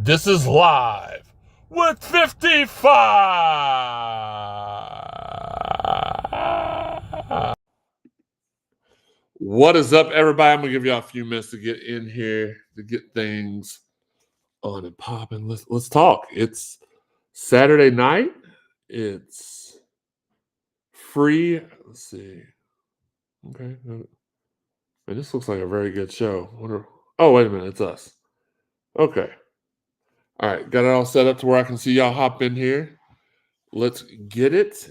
This is live with 55. What is up, everybody? I'm gonna give y'all a few minutes to get in here to get things on and popping. Let's talk. It's Saturday night. It's free. Let's see. Okay. Man, this looks like a very good show. Oh, wait a minute. It's us. Okay. All right. Got it all set up to where I can see y'all hop in here. Let's get it.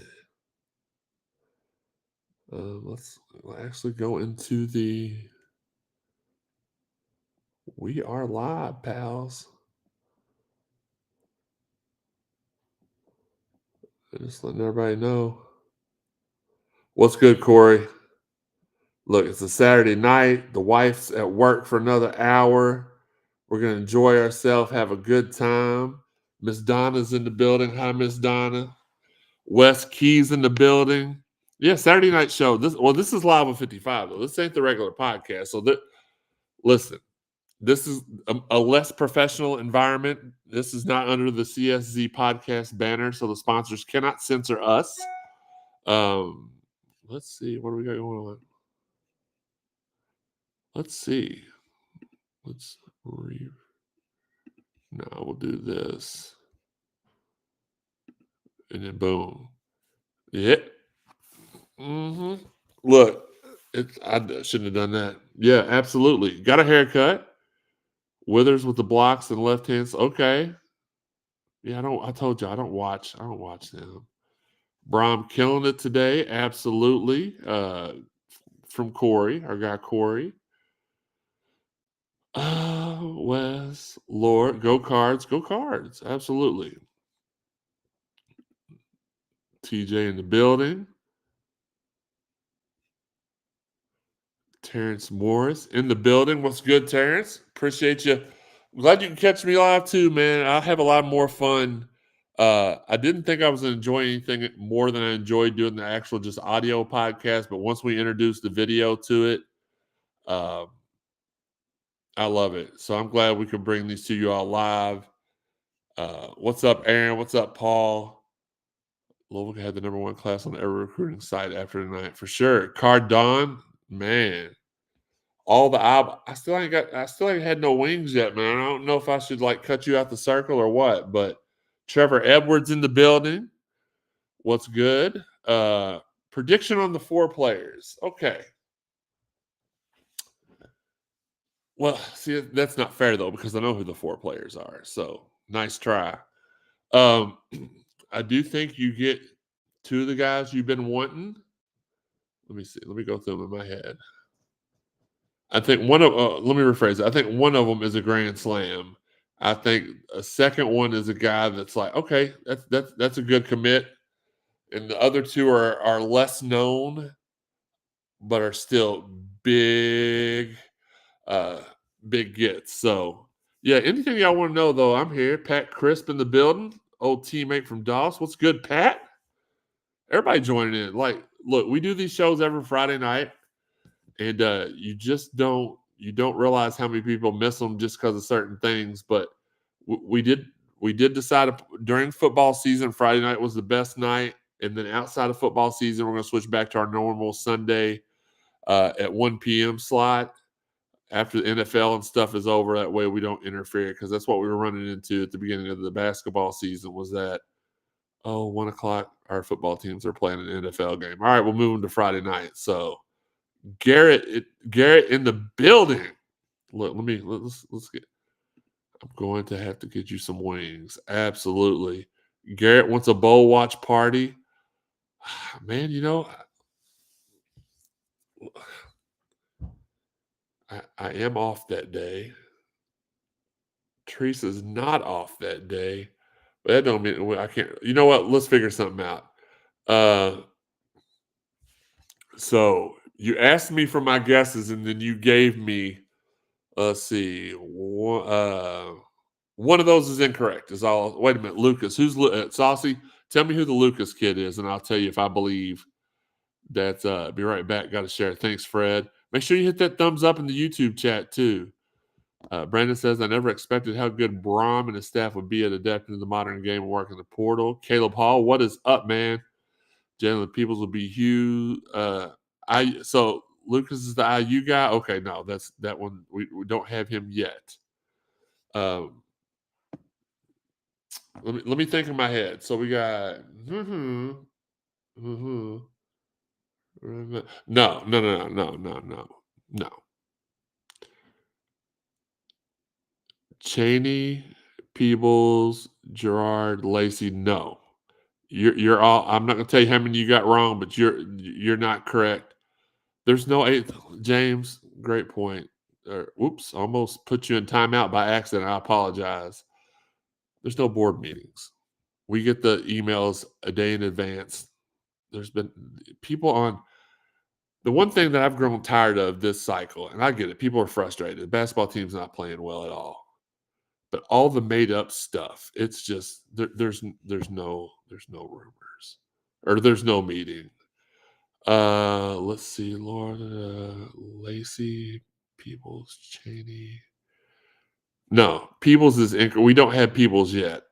Let's actually go into the. We are live, pals. Just letting everybody know. What's good, Corey? Look, it's a Saturday night. The wife's at work for another hour. We're going to enjoy ourselves, have a good time. Miss Donna's in the building. Hi, Miss Donna. Wes Keys in the building. Yeah, Saturday night show. This is live with 55, though. This ain't the regular podcast. So, listen, this is a less professional environment. This is not under the CSZ podcast banner, so the sponsors cannot censor us. Let's see. What do we got going on? Let's see. No, we'll do this. And then boom. Yeah. Mm-hmm. Look, I shouldn't have done that. Yeah, absolutely. Got a haircut. Withers with the blocks and left hands. Okay. Yeah, I told you I don't watch them. Brom killing it today. Absolutely. From Corey, our guy Corey. Wes, Lord, go Cards. Absolutely. TJ in the building. Terrence Morris in the building. What's good, Terrence? Appreciate you. Glad you can catch me live too, man. I'll have a lot more fun. I didn't think I was going to enjoy anything more than I enjoyed doing the actual just audio podcast, but once we introduced the video to it, I love it. So I'm glad we could bring these to you all live. What's up, Aaron? What's up, Paul? Louisville had the #1 class on every recruiting site after tonight for sure. Cardon, man. I still ain't had no wings yet, man. I don't know if I should cut you out the circle or what, but Trevor Edwards in the building. What's good? Prediction on the 4 players. Okay. Well, see, that's not fair though, because I know who the 4 players are. So nice try. I do think you get 2 of the guys you've been wanting. Let me see. Let me go through them in my head. I think let me rephrase it. I think one of them is a grand slam. I think a second one is a guy that's like, okay, that's a good commit. And the other 2 are less known, but are still big gets. So yeah, anything y'all want to know though, I'm here. Pat Crisp in the building, old teammate from Doss. What's good, Pat? Everybody joining in. Look, we do these shows every Friday night. And you don't realize how many people miss them just because of certain things. But we did decide during football season, Friday night was the best night. And then outside of football season, we're going to switch back to our normal Sunday at 1 p.m. slot after the NFL and stuff is over. That way we don't interfere, because that's what we were running into at the beginning of the basketball season was that, 1 o'clock, our football teams are playing an NFL game. All right, we'll move them to Friday night. So Garrett in the building. Look, let's get. I'm going to have to get you some wings. Absolutely. Garrett wants a bowl watch party. Man, I am off that day. Teresa's not off that day, but that don't mean I can't. You know what? Let's figure something out. So you asked me for my guesses, and then you gave me. Let's see. One of those is incorrect. Is all. Wait a minute, Lucas. Who's Saucy? Tell me who the Lucas kid is, and I'll tell you if I believe that. Be right back. Got to share. Thanks, Fred. Make sure you hit that thumbs up in the YouTube chat too. Brandon says, I never expected how good Brom and his staff would be at adapting to the modern game and working the portal. Caleb Hall, what is up, man? Jalen Peoples will be huge. So Lucas is the IU guy. Okay, no, that's that one. We don't have him yet. Um, let me think in my head. So we got no. Cheney, Peebles, Gerard, Lacey. No, you're all. I'm not gonna tell you how many you got wrong, but you're not correct. There's no eighth. James, great point. Whoops, almost put you in timeout by accident. I apologize. There's no board meetings. We get the emails a day in advance. There's been people on. The one thing that I've grown tired of this cycle, and I get it, people are frustrated. The basketball team's not playing well at all. But all the made up stuff, it's just there's no rumors or there's no meeting. Let's see, Lord, Lacey, Peoples, Cheney. No, Peoples is we don't have Peoples yet.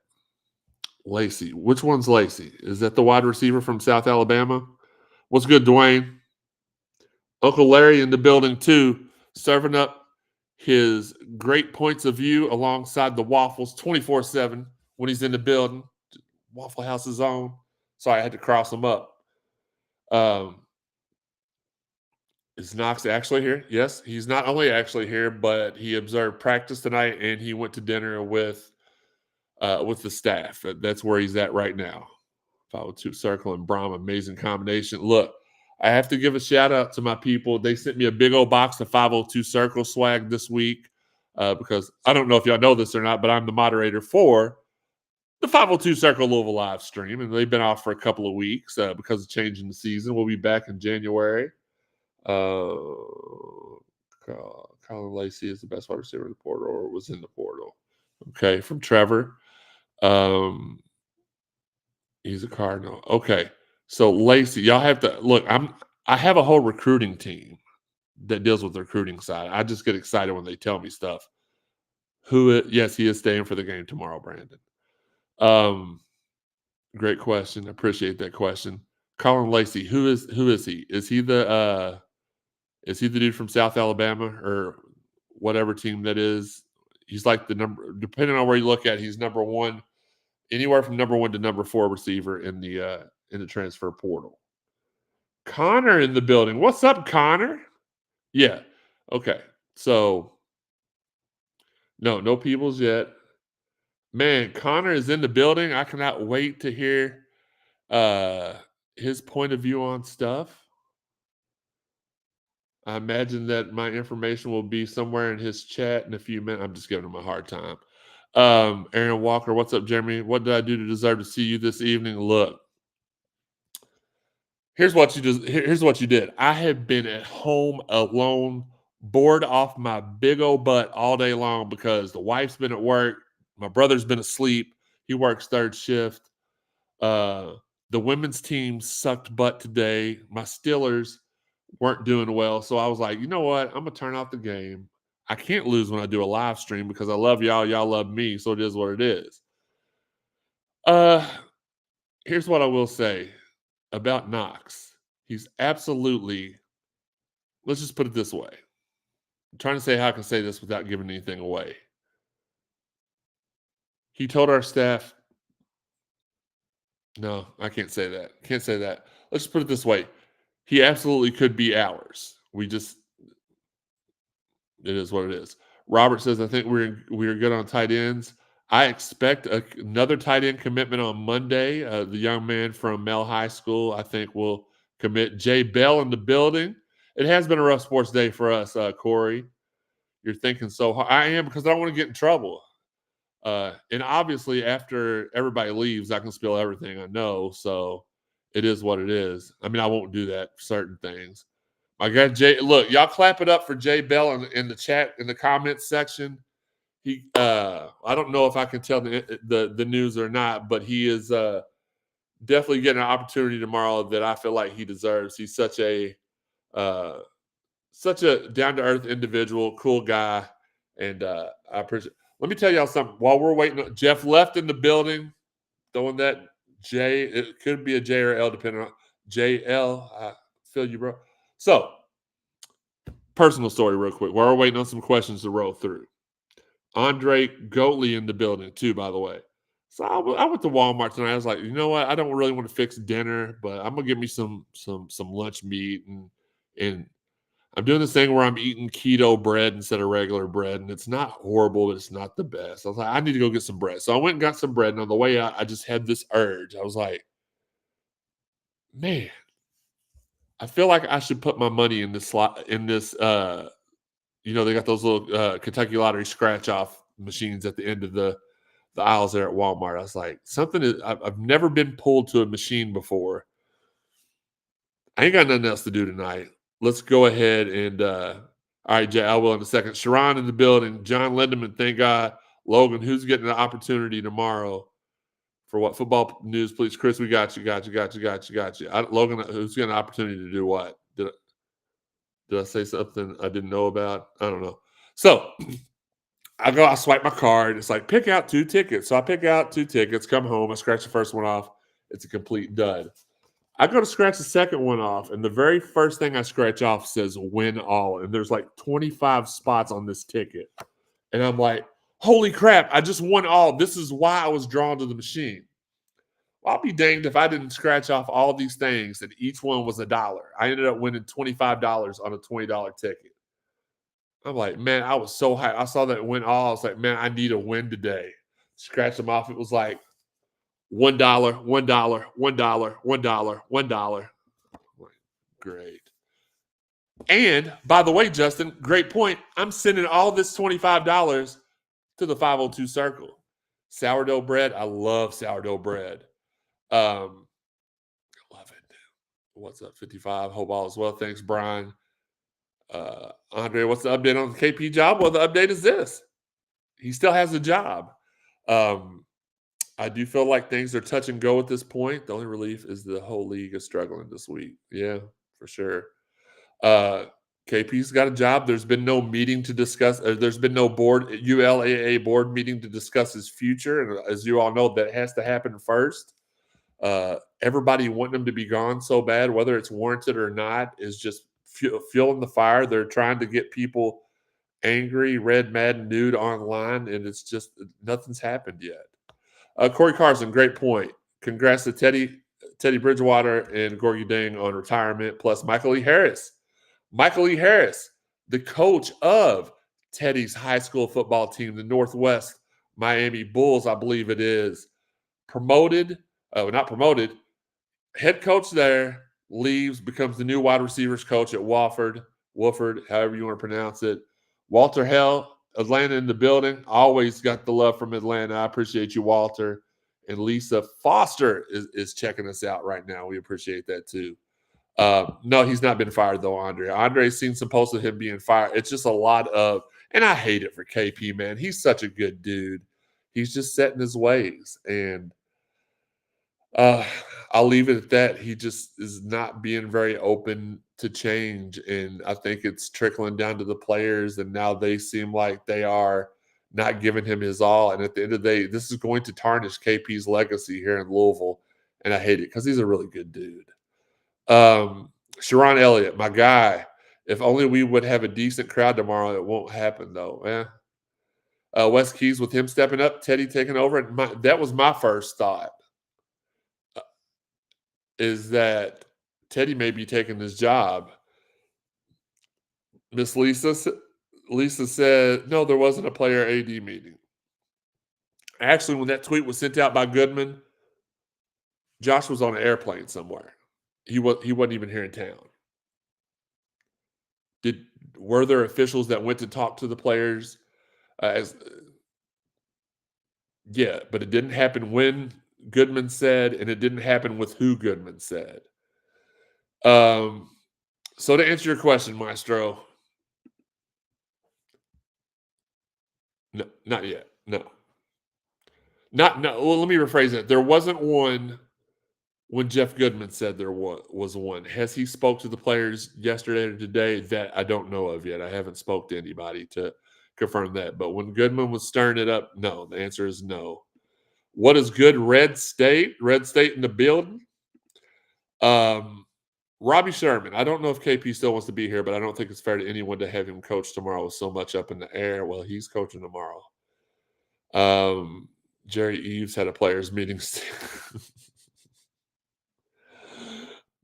Lacey, which one's Lacey? Is that the wide receiver from South Alabama? What's good, Dwayne? Uncle Larry in the building too, serving up his great points of view alongside the waffles 24/7 when he's in the building. Waffle House is on. Sorry, I had to cross him up. Is Knox actually here? Yes, he's not only actually here, but he observed practice tonight and he went to dinner with the staff. That's where he's at right now. 502 Circle and Brom, amazing combination. Look, I have to give a shout out to my people. They sent me a big old box of 502 Circle swag this week because I don't know if y'all know this or not, but I'm the moderator for the 502 Circle Louisville live stream, and they've been off for a couple of weeks because of changing the season. We'll be back in January. Colin Lacey is the best wide receiver in the portal or was in the portal. Okay, from Trevor. He's a Cardinal. Okay. So Lacey, y'all have to look. I have a whole recruiting team that deals with the recruiting side. I just get excited when they tell me stuff. Yes, he is staying for the game tomorrow, Brandon. Great question. Appreciate that question. Colin Lacey, who is he? Is he the dude from South Alabama or whatever team that is? He's like the number, depending on where you look at, he's number one, anywhere from number 1 to number 4 receiver in the transfer portal. Connor in the building. What's up, Connor? Yeah. Okay. So no Peebles yet. Man, Connor is in the building. I cannot wait to hear his point of view on stuff. I imagine that my information will be somewhere in his chat in a few minutes. I'm just giving him a hard time. Aaron Walker, what's up, Jeremy? What did I do to deserve to see you this evening? Look, here's what you did. I have been at home alone, bored off my big old butt all day long because the wife's been at work. My brother's been asleep. He works third shift. The women's team sucked butt today. My Steelers weren't doing well. So I was like, you know what? I'm going to turn off the game. I can't lose when I do a live stream because I love y'all. Y'all love me. So it is what it is. Here's what I will say about Knox. He's absolutely, let's just put it this way. I'm trying to say how I can say this without giving anything away. He told our staff, no, I can't say that. Can't say that. Let's just put it this way. He absolutely could be ours. It is what it is. Robert says, I think we're good on tight ends. I expect another tight end commitment on Monday. The young man from Mel High School, I think, will commit. Jay Bell in the building. It has been a rough sports day for us, Corey. You're thinking so hard. I am because I don't want to get in trouble. And obviously, after everybody leaves, I can spill everything I know. So it is what it is. I mean, I won't do that for certain things. I got Jay. Look, y'all clap it up for Jay Bell in the chat, in the comments section. He, I don't know if I can tell the news or not, but he is definitely getting an opportunity tomorrow that I feel like he deserves. He's such a down to earth individual, cool guy, And I appreciate. Let me tell y'all something. While we're waiting, Jeff left in the building, throwing that J. It could be a J or L, depending on JL. I feel you, bro. So, personal story, real quick. While we're waiting on some questions to roll through. Andre Goatley in the building too, by the way. So I went to Walmart tonight. I was like, you know what? I don't really want to fix dinner, but I'm gonna get me some lunch meat, and I'm doing this thing where I'm eating keto bread instead of regular bread, and it's not horrible, but it's not the best. I was like, I need to go get some bread. So I went and got some bread, and on the way out, I just had this urge. I was like, man, I feel like I should put my money in this slot in this. They got those little Kentucky Lottery scratch off machines at the end of the aisles there at Walmart. I was like, I've never been pulled to a machine before. I ain't got nothing else to do tonight. Let's go ahead and all right, Jay, I will in a second. Sharon in the building, John Lindemann, thank God. Logan, who's getting an opportunity tomorrow for what football news, please? Chris, we got you. Logan, who's getting an opportunity to do what? Did I say something I didn't know about? I don't know. So I swipe my card. It's like, pick out 2 tickets. So I pick out 2 tickets, come home. I scratch the first one off. It's a complete dud. I go to scratch the second one off, and the very first thing I scratch off says win all. And there's like 25 spots on this ticket. And I'm like, holy crap, I just won all. This is why I was drawn to the machine. Well, I'll be danged if I didn't scratch off all these things and each one was $1. I ended up winning $25 on a $20 ticket. I'm like, man, I was so hyped. I saw that win all. I was like, man, I need a win today. Scratch them off. It was like $1, $1, $1, $1, $1. Like, great. And by the way, Justin, great point. I'm sending all this $25 to the 502 Circle. Sourdough bread. I love sourdough bread. Love it. What's up, 55? Hope all is well. Thanks, Brian. Andre, what's the update on the KP job? Well, the update is this. He still has a job. I do feel like things are touch and go at this point. The only relief is the whole league is struggling this week. Yeah, for sure. KP's got a job. There's been no meeting to discuss. There's been no ULAA board meeting to discuss his future. And as you all know, that has to happen first. Everybody wanting him to be gone so bad, whether it's warranted or not, is just fueling the fire. They're trying to get people angry, red, mad, and nude online, and it's just nothing's happened yet. Corey Carson, great point. Congrats to Teddy Bridgewater and Gorgie Dang on retirement, plus Michael E. Harris. Michael E. Harris, the coach of Teddy's high school football team, the Northwest Miami Bulls, I believe it is, not promoted, head coach there, leaves, becomes the new wide receivers coach at Wofford, however you want to pronounce it. Walter Hell, Atlanta in the building. Always got the love from Atlanta. I appreciate you, Walter. And Lisa Foster is checking us out right now. We appreciate that too. No, he's not been fired though, Andre. Andre's seen some posts of him being fired. It's just a lot of, and I hate it for KP, man. He's such a good dude. He's just set in his ways. And I'll leave it at that. He just is not being very open to change. And I think it's trickling down to the players. And now they seem like they are not giving him his all. And at the end of the day, this is going to tarnish KP's legacy here in Louisville. And I hate it because he's a really good dude. Sharon Elliott, my guy. If only we would have a decent crowd tomorrow. It won't happen, though. Wes Keys with him stepping up, Teddy taking over. And that was my first thought. Is that Teddy may be taking his job. Miss Lisa said, no, there wasn't a player AD meeting. Actually, when that tweet was sent out by Goodman, Josh was on an airplane somewhere. He wasn't even here in town. Were there officials that went to talk to the players? Yeah, but it didn't happen when Goodman said, and it didn't happen with who Goodman said. So to answer your question, Maestro, no, not yet. No. Well, let me rephrase it. There wasn't one when Jeff Goodman said there was one. Has he spoke to the players yesterday or today? That I don't know of yet. I haven't spoke to anybody to confirm that. But when Goodman was stirring it up, no. The answer is no. What is good, Red State? Red State in the building. Robbie Sherman. I don't know if KP still wants to be here, but I don't think it's fair to anyone to have him coach tomorrow with so much up in the air. Well, he's coaching tomorrow. Jerry Eves had a players meeting.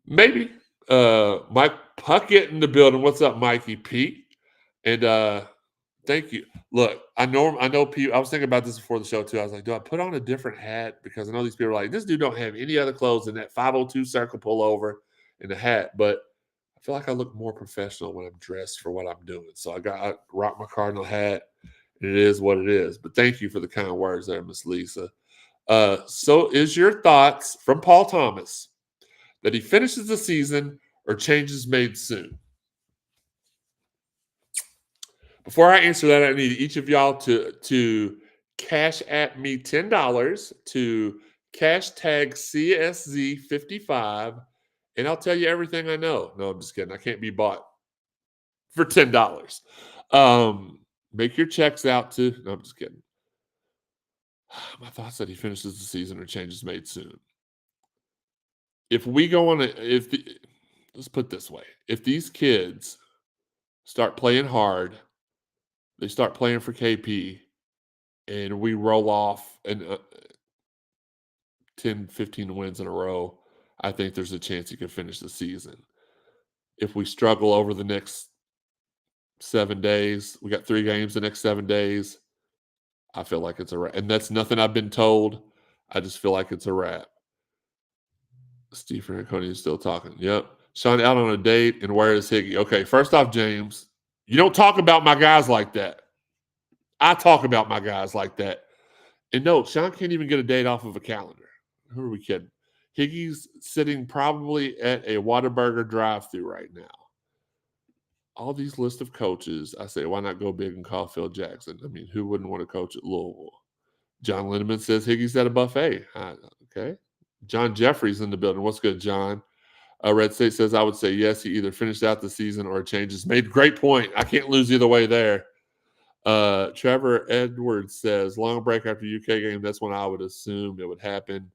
Maybe. Mike Puckett in the building. What's up, Mikey Pete? And thank you. Look, I know people. I was thinking about this before the show too. I was like, do I put on a different hat? Because I know these people are like, this dude don't have any other clothes than that 502 circle pullover and the hat. But I feel like I look more professional when I'm dressed for what I'm doing. So I rock my Cardinal hat. And it is what it is. But thank you for the kind words there, Miss Lisa. So is your thoughts from Paul Thomas that he finishes the season or changes made soon? Before I answer that, I need each of y'all to cash at me $10 to hashtag CSZ55, and I'll tell you everything I know. No, I'm just kidding. I can't be bought for $10. Make your checks out to. No, I'm just kidding. My thoughts that he finishes the season or changes made soon. If we go on let's put it this way. If these kids start playing hard, they start playing for KP, and we roll off and 10, 15 wins in a row, I think there's a chance he could finish the season. If we struggle over the next 7 days, we got 3 games the next 7 days, I feel like it's a wrap. And that's nothing I've been told. I just feel like it's a wrap. Steve Franconi is still talking. Yep. Sean out on a date, and where is Higgy? Okay, first off, James, you don't talk about my guys like that. I talk about my guys like that. And no, Sean can't even get a date off of a calendar. Who are we kidding? Higgy's sitting probably at a Whataburger drive-thru right now. All these list of coaches, I say, why not go big and call Phil Jackson? I mean, who wouldn't want to coach at Louisville? John Lindemann says Higgy's at a buffet. Okay. John Jeffries in the building. What's good, John? Red State says, I would say yes. He either finished out the season or a change is made. Great point. I can't lose either way there. Trevor Edwards says, long break after UK game. That's when I would assume it would happen.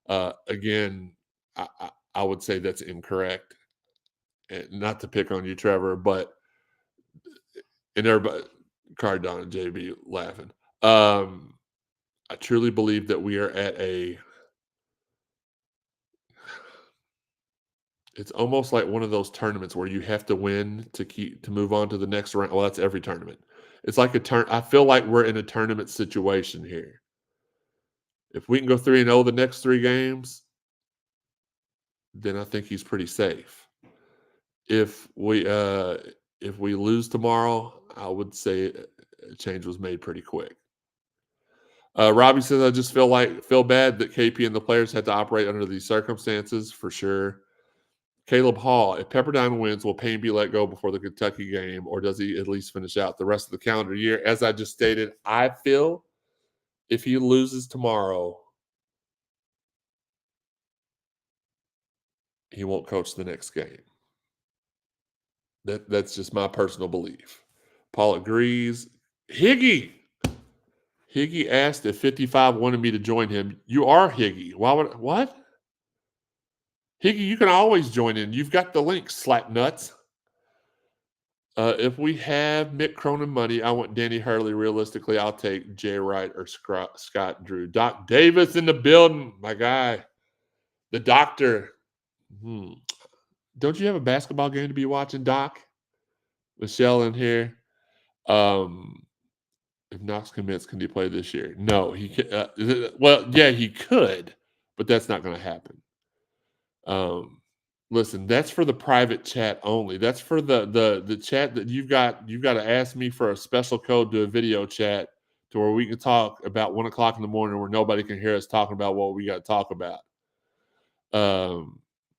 Again, I would say that's incorrect. And not to pick on you, Trevor, but and everybody, Cardon and JB laughing. I truly believe that we are at it's almost like one of those tournaments where you have to win to move on to the next round. Well, that's every tournament. It's like I feel like we're in a tournament situation here. If we can go 3-0 the next 3 games, then I think he's pretty safe. If we lose tomorrow, I would say a change was made pretty quick. Robbie says, I just feel bad that KP and the players had to operate under these circumstances for sure. Caleb Hall, if Pepperdine wins, will Payne be let go before the Kentucky game, or does he at least finish out the rest of the calendar year? As I just stated, I feel if he loses tomorrow, he won't coach the next game. That's just my personal belief. Paul agrees. Higgy asked if 55 wanted me to join him. You are Higgy. What? Higgy, you can always join in. You've got the link, slap nuts. If we have Mick Cronin money, I want Danny Hurley. Realistically, I'll take Jay Wright or Scott Drew. Doc Davis in the building, my guy. The doctor. Don't you have a basketball game to be watching, Doc? Michelle in here. If Knox commits, can he play this year? No, he can. Well, yeah, he could, but that's not going to happen. Listen, that's for the private chat only. That's for the chat that you've got to ask me for a special code to a video chat to where we can talk about 1 o'clock in the morning where nobody can hear us talking about what we got to talk about.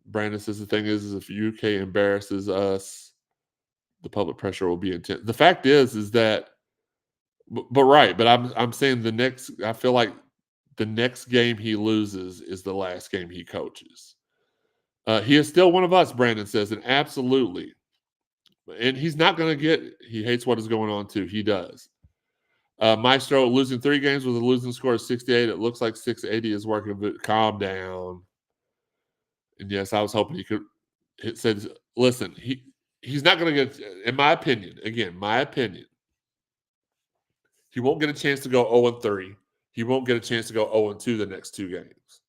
Brandon says the thing is if UK embarrasses us, the public pressure will be intense. The fact is that, but I'm saying I feel like the next game he loses is the last game he coaches. He is still one of us, Brandon says, and absolutely. And he's not going to he hates what is going on too. He does. Maestro losing 3 games with a losing score of 68. It looks like 680 is working. But calm down. And yes, I was hoping he could. It says, listen, he's not going to get. In my opinion, again, my opinion, he won't get a chance to go 0-3. He won't get a chance to go 0-2 the next 2 games.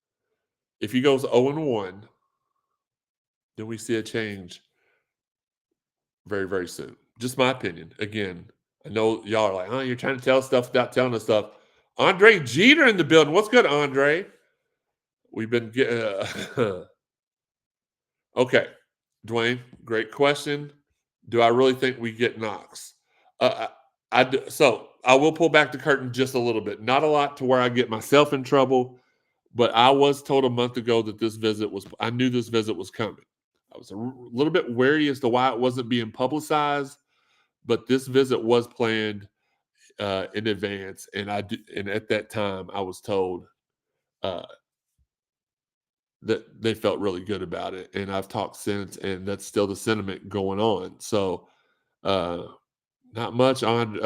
If he goes 0-1, then we see a change very, very soon. Just my opinion. Again, I know y'all are like, oh, you're trying to tell stuff without telling us stuff. Andre Jeter in the building. What's good, Andre? We've been getting. Okay, Dwayne, great question. Do I really think we get Knox? So I will pull back the curtain just a little bit. Not a lot to where I get myself in trouble, but I was told a month ago that this visit was. I knew this visit was coming. I was a little bit wary as to why it wasn't being publicized, but this visit was planned in advance, and and at that time I was told uh, that they felt really good about it, and I've talked since, and that's still the sentiment going on. So, not much on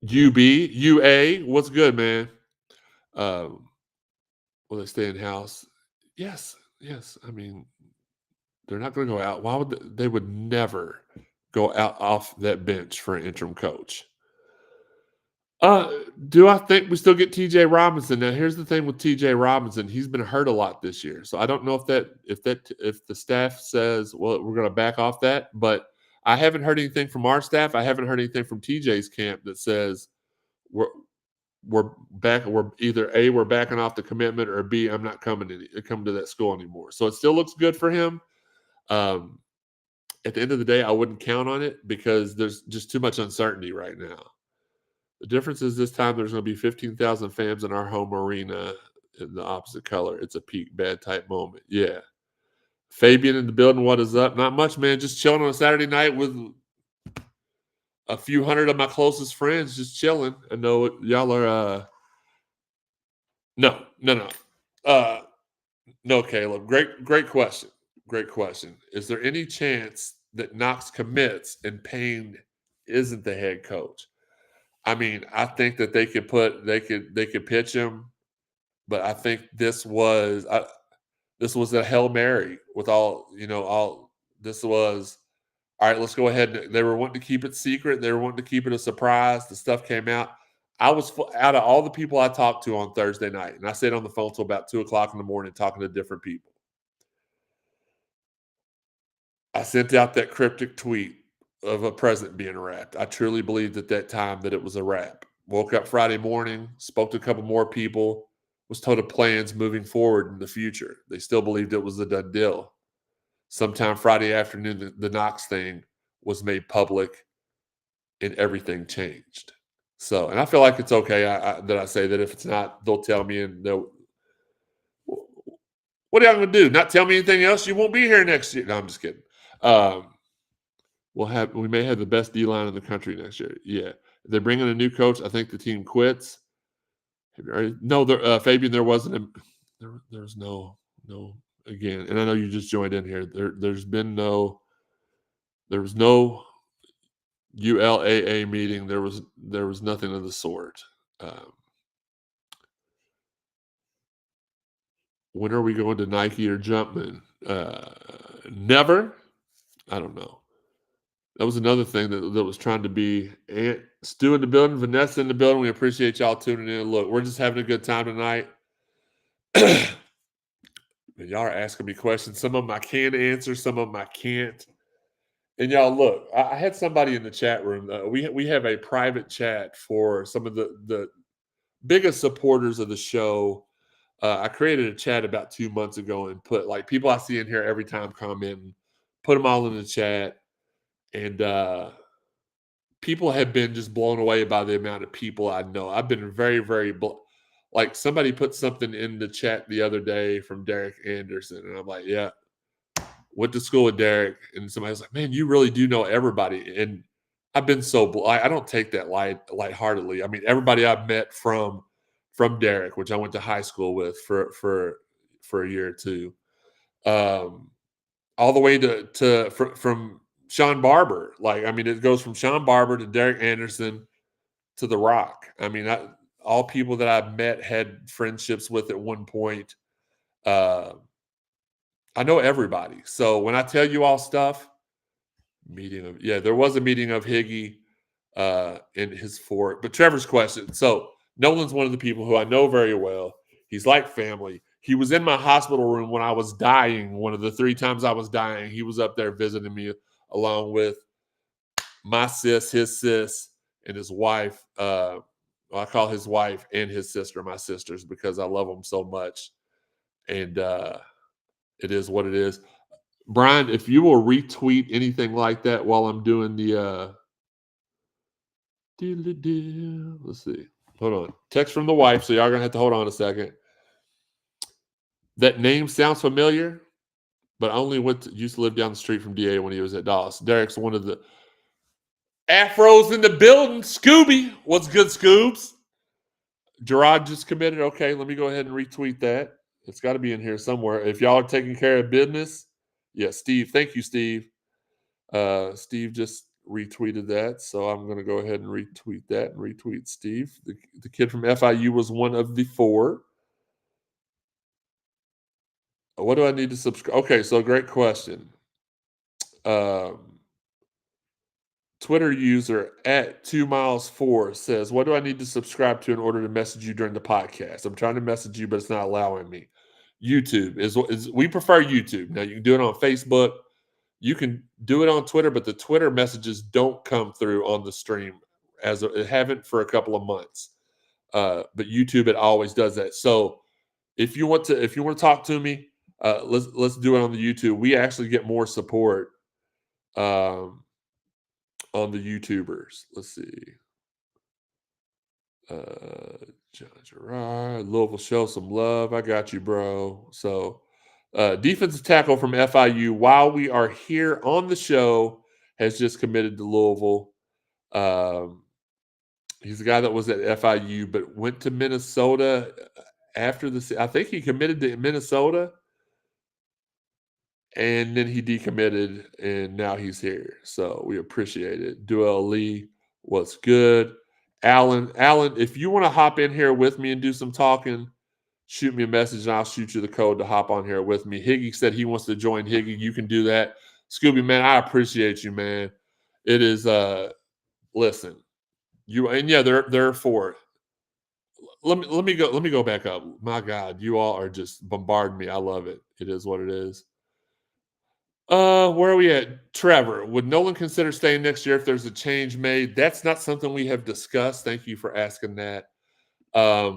UA. What's good, man? Will they stay in house? Yes, yes. I mean, they're not going to go out. Why would they would never go out off that bench for an interim coach? Do I think we still get TJ Robinson? Now, here's the thing with TJ Robinson. He's been hurt a lot this year. So I don't know if the staff says, well, we're going to back off that, but I haven't heard anything from our staff. I haven't heard anything from TJ's camp that says we're back. We're either A, we're backing off the commitment, or B, I'm not coming to that school anymore. So it still looks good for him. At the end of the day, I wouldn't count on it because there's just too much uncertainty right now. The difference is this time there's going to be 15,000 fans in our home arena in the opposite color. It's a peak bad type moment. Yeah. Fabian in the building. What is up? Not much, man. Just chilling on a Saturday night with a few hundred of my closest friends, just chilling. I know y'all are. No. No, Caleb. Great question. Great question. Is there any chance that Knox commits and Payne isn't the head coach? I mean, I think that they could pitch him, but I think this was a Hail Mary with all this was all right, let's go ahead. They were wanting to keep it secret. They were wanting to keep it a surprise. The stuff came out. I was out of all the people I talked to on Thursday night, and I stayed on the phone till about 2:00 in the morning talking to different people. I sent out that cryptic tweet of a present being wrapped. I truly believed at that time that it was a wrap. Woke up Friday morning, spoke to a couple more people, was told of plans moving forward in the future. They still believed it was a done deal. Sometime Friday afternoon, the Knox thing was made public and everything changed. So, and I feel like it's okay that I say that. If it's not, they'll tell me and they'll, what are y'all going to do? Not tell me anything else? You won't be here next year. No, I'm just kidding. We may have the best D line in the country next year. Yeah. If they bring in a new coach, I think the team quits. No, Fabian, there wasn't there's no again, and I know you just joined in here. There was no ULAA meeting. There was nothing of the sort. When are we going to Nike or Jumpman? Never. I don't know. That was another thing that was trying to be. Aunt Stu in the building, Vanessa in the building. We appreciate y'all tuning in. Look, we're just having a good time tonight. Y'all are asking me questions. Some of them I can answer, some of them I can't. And y'all, look, I had somebody in the chat room. We have a private chat for some of the biggest supporters of the show. I created a chat about 2 months ago and put like people I see in here every time commenting, put them all in the chat. And people have been just blown away by the amount of people I know. I've been very, very like somebody put something in the chat the other day from Derek Anderson, and I'm like, yeah, went to school with Derek, and somebody was like, man, you really do know everybody. And I've been so I don't take that lightheartedly. I mean, everybody I've met from Derek, which I went to high school with for a year or two, all the way from Sean Barber. Like, I mean, it goes from Sean Barber to Derek Anderson to The Rock. I mean, all people that I've met had friendships with at one point. Uh, I know everybody. So when I tell you all stuff, there was a meeting of Higgy in his fort. But Trevor's question. So Nolan's one of the people who I know very well. He's like family. He was in my hospital room when I was dying. One of the 3 times I was dying, he was up there visiting me along with my sis, his sis, and his wife. I call his wife and his sister my sisters because I love them so much. And it is what it is. Brian, if you will retweet anything like that while I'm doing the let's see. Hold on. Text from the wife, so y'all gonna have to hold on a second. That name sounds familiar, but I only used to live down the street from DA when he was at Dallas. Derek's one of the Afros in the building. Scooby, what's good, Scoobs? Gerard just committed. Okay, let me go ahead and retweet that. It's got to be in here somewhere. If y'all are taking care of business, yeah, Steve. Thank you, Steve. Steve just retweeted that, so I'm going to go ahead and retweet that and retweet Steve. The kid from FIU was one of the 4. What do I need to subscribe? Okay, so great question. Twitter user at 2miles4 says, "What do I need to subscribe to in order to message you during the podcast? I'm trying to message you, but it's not allowing me." YouTube is we prefer YouTube. Now you can do it on Facebook. You can do it on Twitter, but the Twitter messages don't come through on the stream it haven't for a couple of months. But YouTube, it always does that. So if you want to talk to me, let's do it on the YouTube. We actually get more support on the YouTubers. Let's see. John Gerard, Louisville, show some love. I got you, bro. So, defensive tackle from FIU, while we are here on the show, has just committed to Louisville. He's a guy that was at FIU, but went to Minnesota after the. I think he committed to Minnesota, and then he decommitted, and now he's here. So we appreciate it. Duell Lee, what's good? Alan, if you want to hop in here with me and do some talking, shoot me a message and I'll shoot you the code to hop on here with me. Higgy said he wants to join Higgy. You can do that. Scooby, man, I appreciate you, man. It is listen. They're for it. Let me go back up. My God, you all are just bombarding me. I love it. It is what it is. Where are we at? Trevor, would Nolan consider staying next year if there's a change made? That's not something we have discussed. Thank you for asking that. I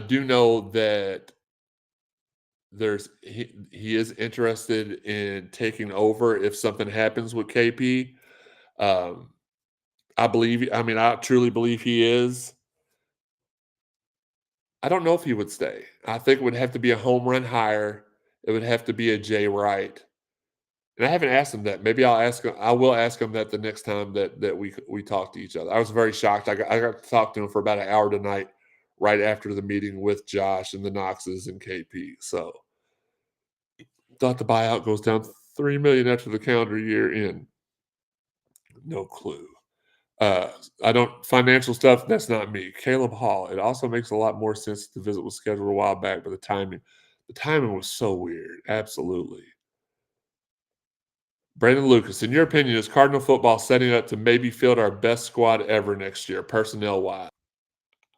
do know that he is interested in taking over if something happens with KP. I truly believe he is. I don't know if he would stay. I think it would have to be a home run hire. It would have to be a Jay Wright. And I haven't asked him that. Maybe I'll ask him. I will ask him that the next time that we talk to each other. I was very shocked. I got to talk to him for about an hour tonight, right after the meeting with Josh and the Knoxes and KP. So thought the buyout goes down $3 million after the calendar year in. No clue. I don't financial stuff. That's not me. Caleb Hall. It also makes a lot more sense to visit was scheduled a while back, but the timing was so weird. Absolutely. Brandon Lucas, in your opinion, is Cardinal football setting up to maybe field our best squad ever next year, personnel wise?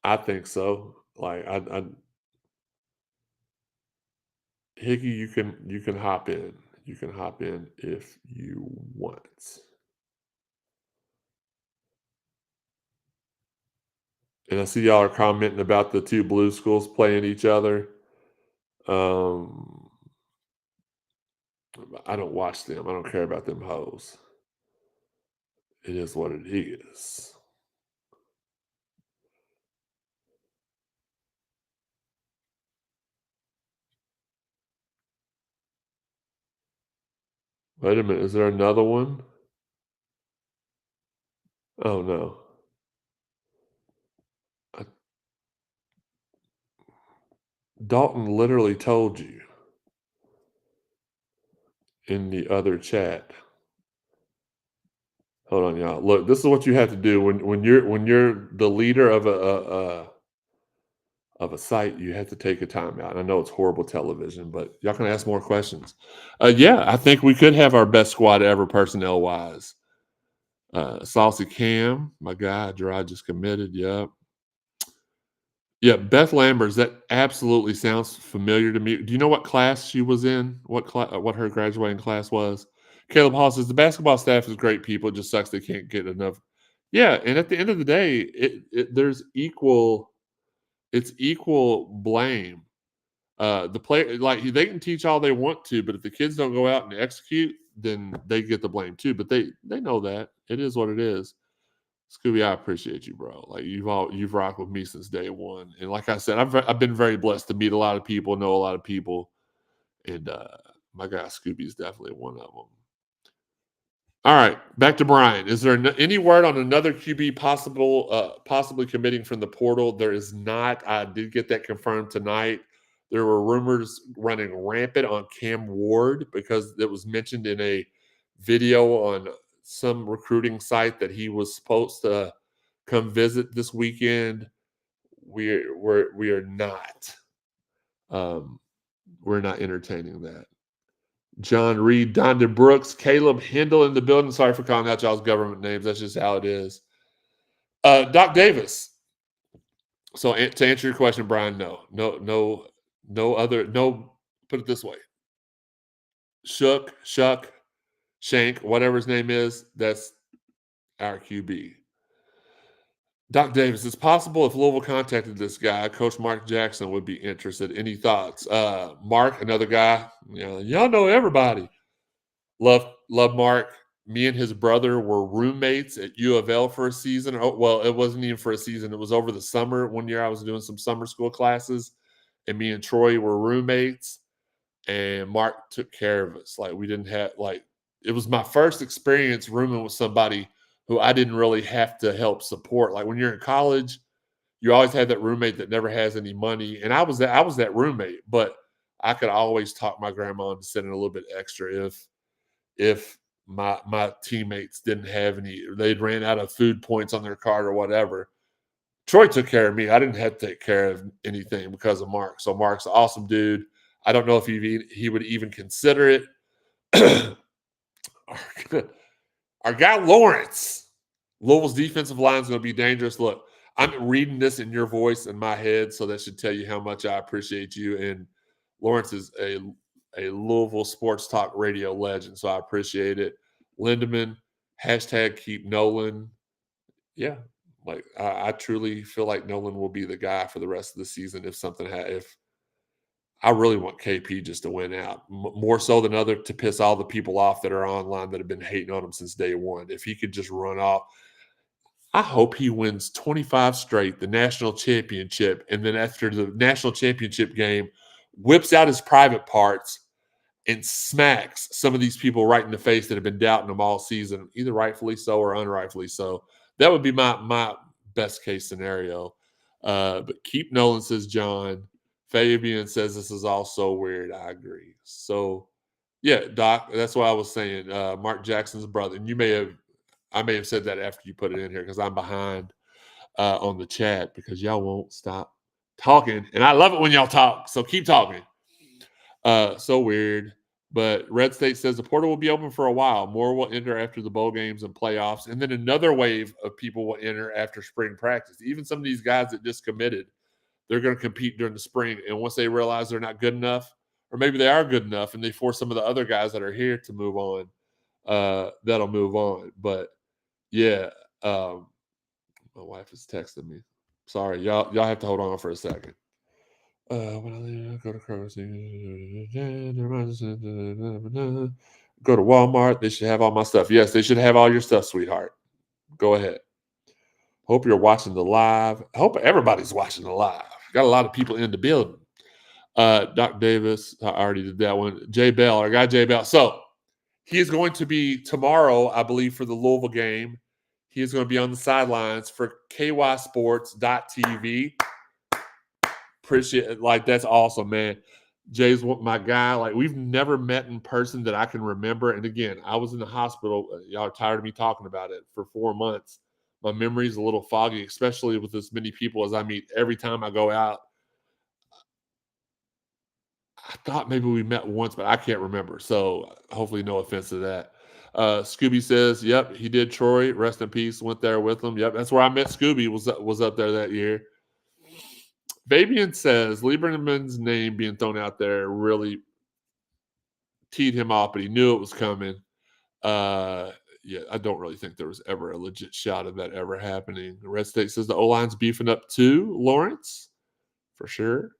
I think so. Like Higgy, you can hop in. You can hop in if you want. And I see y'all are commenting about the 2 blue schools playing each other. I don't watch them. I don't care about them hoes. It is what it is. Wait a minute. Is there another one? Oh, no. Dalton literally told you in the other chat. Hold on, y'all. Look, this is what you have to do when you're the leader of a site. You have to take a timeout. I know it's horrible television, but y'all can ask more questions. Yeah, I think we could have our best squad ever personnel wise. Saucy Cam, my guy, Gerard just committed. Yep. Yeah, Beth Lambers. That absolutely sounds familiar to me. Do you know what class she was in? What her graduating class was? Caleb Hall says the basketball staff is great people. It just sucks they can't get enough. Yeah, and at the end of the day, there's equal. It's equal blame. The player, like they can teach all they want to, but if the kids don't go out and execute, then they get the blame too. But they know that it is what it is. Scooby, I appreciate you, bro. Like you've rocked with me since day one, and like I said, I've been very blessed to meet a lot of people, know a lot of people, and my guy Scooby is definitely one of them. All right, back to Brian. Is there any word on another QB possibly committing from the portal? There is not. I did get that confirmed tonight. There were rumors running rampant on Cam Ward because it was mentioned in a video on some recruiting site that he was supposed to come visit this weekend. We are not. We're not entertaining that. John Reed, Donda Brooks, Caleb Hindle in the building. Sorry for calling out y'all's government names. That's just how it is. Doc Davis. So to answer your question, Brian, no other. Put it this way: Shuck, Shank, whatever his name is. That's our QB. Doc Davis, it's possible if Louisville contacted this guy, Coach Mark Jackson would be interested. Any thoughts? Mark, another guy. Y'all know everybody. Love Mark. Me and his brother were roommates at U of L for a season. Oh, well, it wasn't even for a season. It was over the summer. One year I was doing some summer school classes, and me and Troy were roommates. And Mark took care of us. Like we didn't have it was my first experience rooming with somebody who I didn't really have to help support. Like when you're in college, you always have that roommate that never has any money. And I was that roommate, but I could always talk my grandma into sending a little bit extra if my teammates didn't have any, they'd ran out of food points on their card or whatever. Troy took care of me. I didn't have to take care of anything because of Mark. So Mark's an awesome dude. I don't know if he would even consider it. Our guy Lawrence, Louisville's defensive line is going to be dangerous. Look, I'm reading this in your voice in my head, so that should tell you how much I appreciate you. And Lawrence is a Louisville sports talk radio legend, so I appreciate it. Lindemann, hashtag keep Nolan. Yeah, like I truly feel like Nolan will be the guy for the rest of the season if something if I really want KP just to win out more so than other to piss all the people off that are online that have been hating on him since day one. If he could just run off, I hope he wins 25 straight, the national championship, and then after the national championship game, whips out his private parts and smacks some of these people right in the face that have been doubting him all season, either rightfully so or unrightfully so. That would be my best case scenario. But keep Nolan, says John. Fabian says this is all so weird. I agree. So, yeah, Doc, that's what I was saying. Mark Jackson's brother, and I may have said that after you put it in here because I'm behind on the chat because y'all won't stop talking, and I love it when y'all talk. So keep talking. So weird. But Red State says the portal will be open for a while. More will enter after the bowl games and playoffs, and then another wave of people will enter after spring practice. Even some of these guys that just committed, they're going to compete during the spring. And once they realize they're not good enough, or maybe they are good enough, and they force some of the other guys that are here to move on, that'll move on. But yeah, my wife is texting me. Sorry, y'all have to hold on for a second. When I go to go to Walmart, they should have all my stuff. Yes, they should have all your stuff, sweetheart. Go ahead. Hope you're watching the live. I hope everybody's watching the live. Got a lot of people in the building. Doc Davis, I already did that one. Jay Bell, our guy Jay Bell. So he is going to be tomorrow, I believe, for the Louisville game. He is going to be on the sidelines for kysports.tv. Appreciate it. Like, that's awesome, man. Jay's my guy. Like, we've never met in person that I can remember. And again, I was in the hospital. Y'all are tired of me talking about it for 4 months. My memory's a little foggy, especially with as many people as I meet every time I go out. I thought maybe we met once, but I can't remember. So hopefully, no offense to that. Scooby says, "Yep, he did Troy. Rest in peace. Went there with him. Yep, that's where I met Scooby. Was up there that year." Fabian says Lieberman's name being thrown out there really teed him off, but he knew it was coming. Uh, yeah, I don't really think there was ever a legit shot of that ever happening. Red State says the O line's beefing up too, Lawrence, for sure.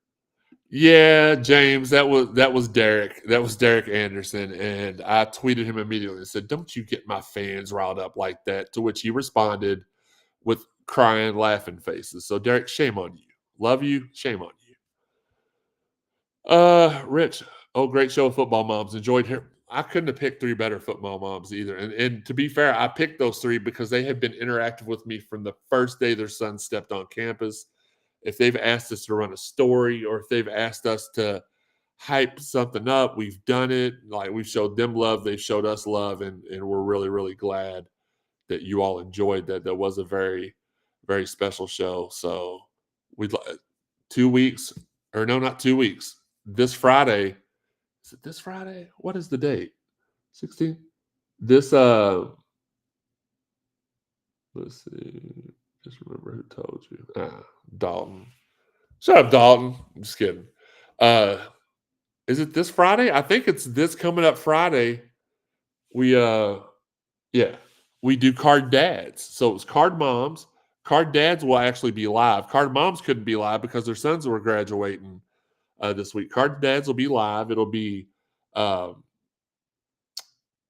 Yeah, James, that was Derek. That was Derek Anderson, and I tweeted him immediately and said, "Don't you get my fans riled up like that?" To which he responded with crying, laughing faces. So, Derek, shame on you. Love you. Shame on you. Rich. Oh, great show of football moms. Enjoyed here. I couldn't have picked three better football moms either. And to be fair, I picked those three because they have been interactive with me from the first day their son stepped on campus. If they've asked us to run a story or if they've asked us to hype something up, we've done it. Like, we've showed them love, they've showed us love, and we're really, really glad that you all enjoyed that. That was a very, very special show. So we'd 2 weeks, or no, not 2 weeks. This Friday, is it this Friday? What is the date? 16th? This let's see. Just remember who told you. Dalton. Shut up, Dalton. I'm just kidding. Uh is it this Friday? I think it's this coming up Friday. We yeah, we do card dads. So it's card moms. Card dads will actually be live. Card moms couldn't be live because their sons were graduating this week. Card dads will be live. Um,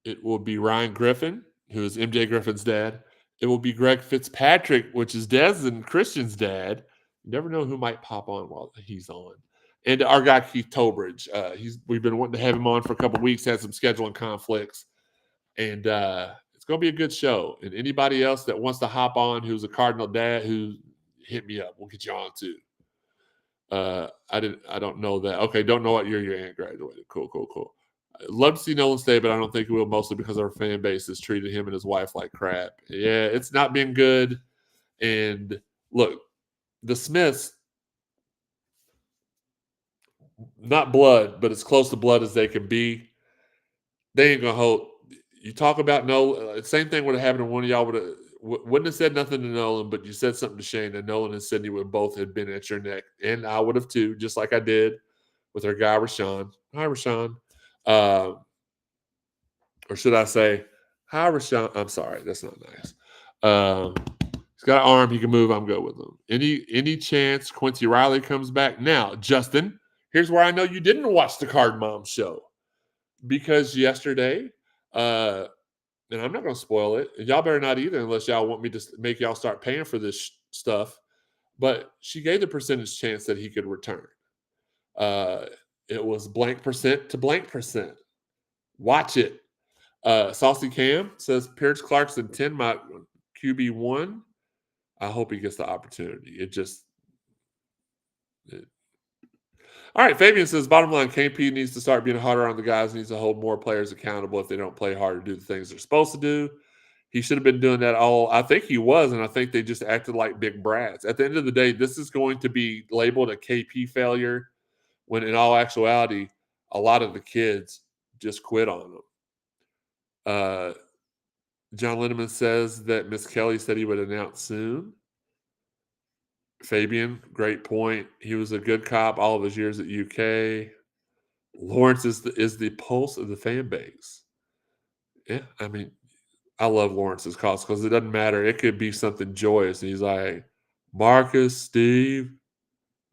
it will be Ryan Griffin, who is MJ Griffin's dad. It will be Greg Fitzpatrick, which is Des and Christian's dad. You never know who might pop on while he's on. And our guy Keith Tolbridge. We've been wanting to have him on for a couple of weeks. Had some scheduling conflicts, and it's going to be a good show. And anybody else that wants to hop on, who's a Cardinal dad, who hit me up. We'll get you on too. I don't know that. Okay, don't know what year your aunt graduated. Cool, cool, cool. I'd love to see Nolan stay, but I don't think he will, mostly because our fan base has treated him and his wife like crap. Yeah, it's not been good. And look, the Smiths, not blood, but as close to blood as they can be. They ain't gonna hold. You talk about Nolan. Same thing would have happened. One of y'all wouldn't have said nothing to Nolan, but you said something to Shane, and Nolan and Sydney would both have been at your neck, and I would have too, just like I did with our guy Rashawn. Hi, Rashawn. Uh, or should I say, hi, Rashawn? I'm sorry, that's not nice. He's got an arm, he can move. I'm good with him. Any chance Quincy Riley comes back? Now, Justin, here's where I know you didn't watch the Card Mom show, because yesterday, and I'm not going to spoil it, and y'all better not either, unless y'all want me to make y'all start paying for this stuff. But she gave the percentage chance that he could return. It was blank percent to blank percent. Watch it. Saucy Cam says Pierce Clarkson 10, my QB1. I hope he gets the opportunity. All right, Fabian says, bottom line, KP needs to start being harder on the guys, needs to hold more players accountable if they don't play hard or do the things they're supposed to do. He should have been doing that all. I think he was, and I think they just acted like big brats. At the end of the day, this is going to be labeled a KP failure, when in all actuality, a lot of the kids just quit on them. John Lindemann says that Miss Kelly said he would announce soon. Fabian, great point. He was a good cop all of his years at UK. Lawrence is the pulse of the fan base. Yeah, I mean, I love Lawrence's calls because it doesn't matter. It could be something joyous. And he's like, Marcus, Steve,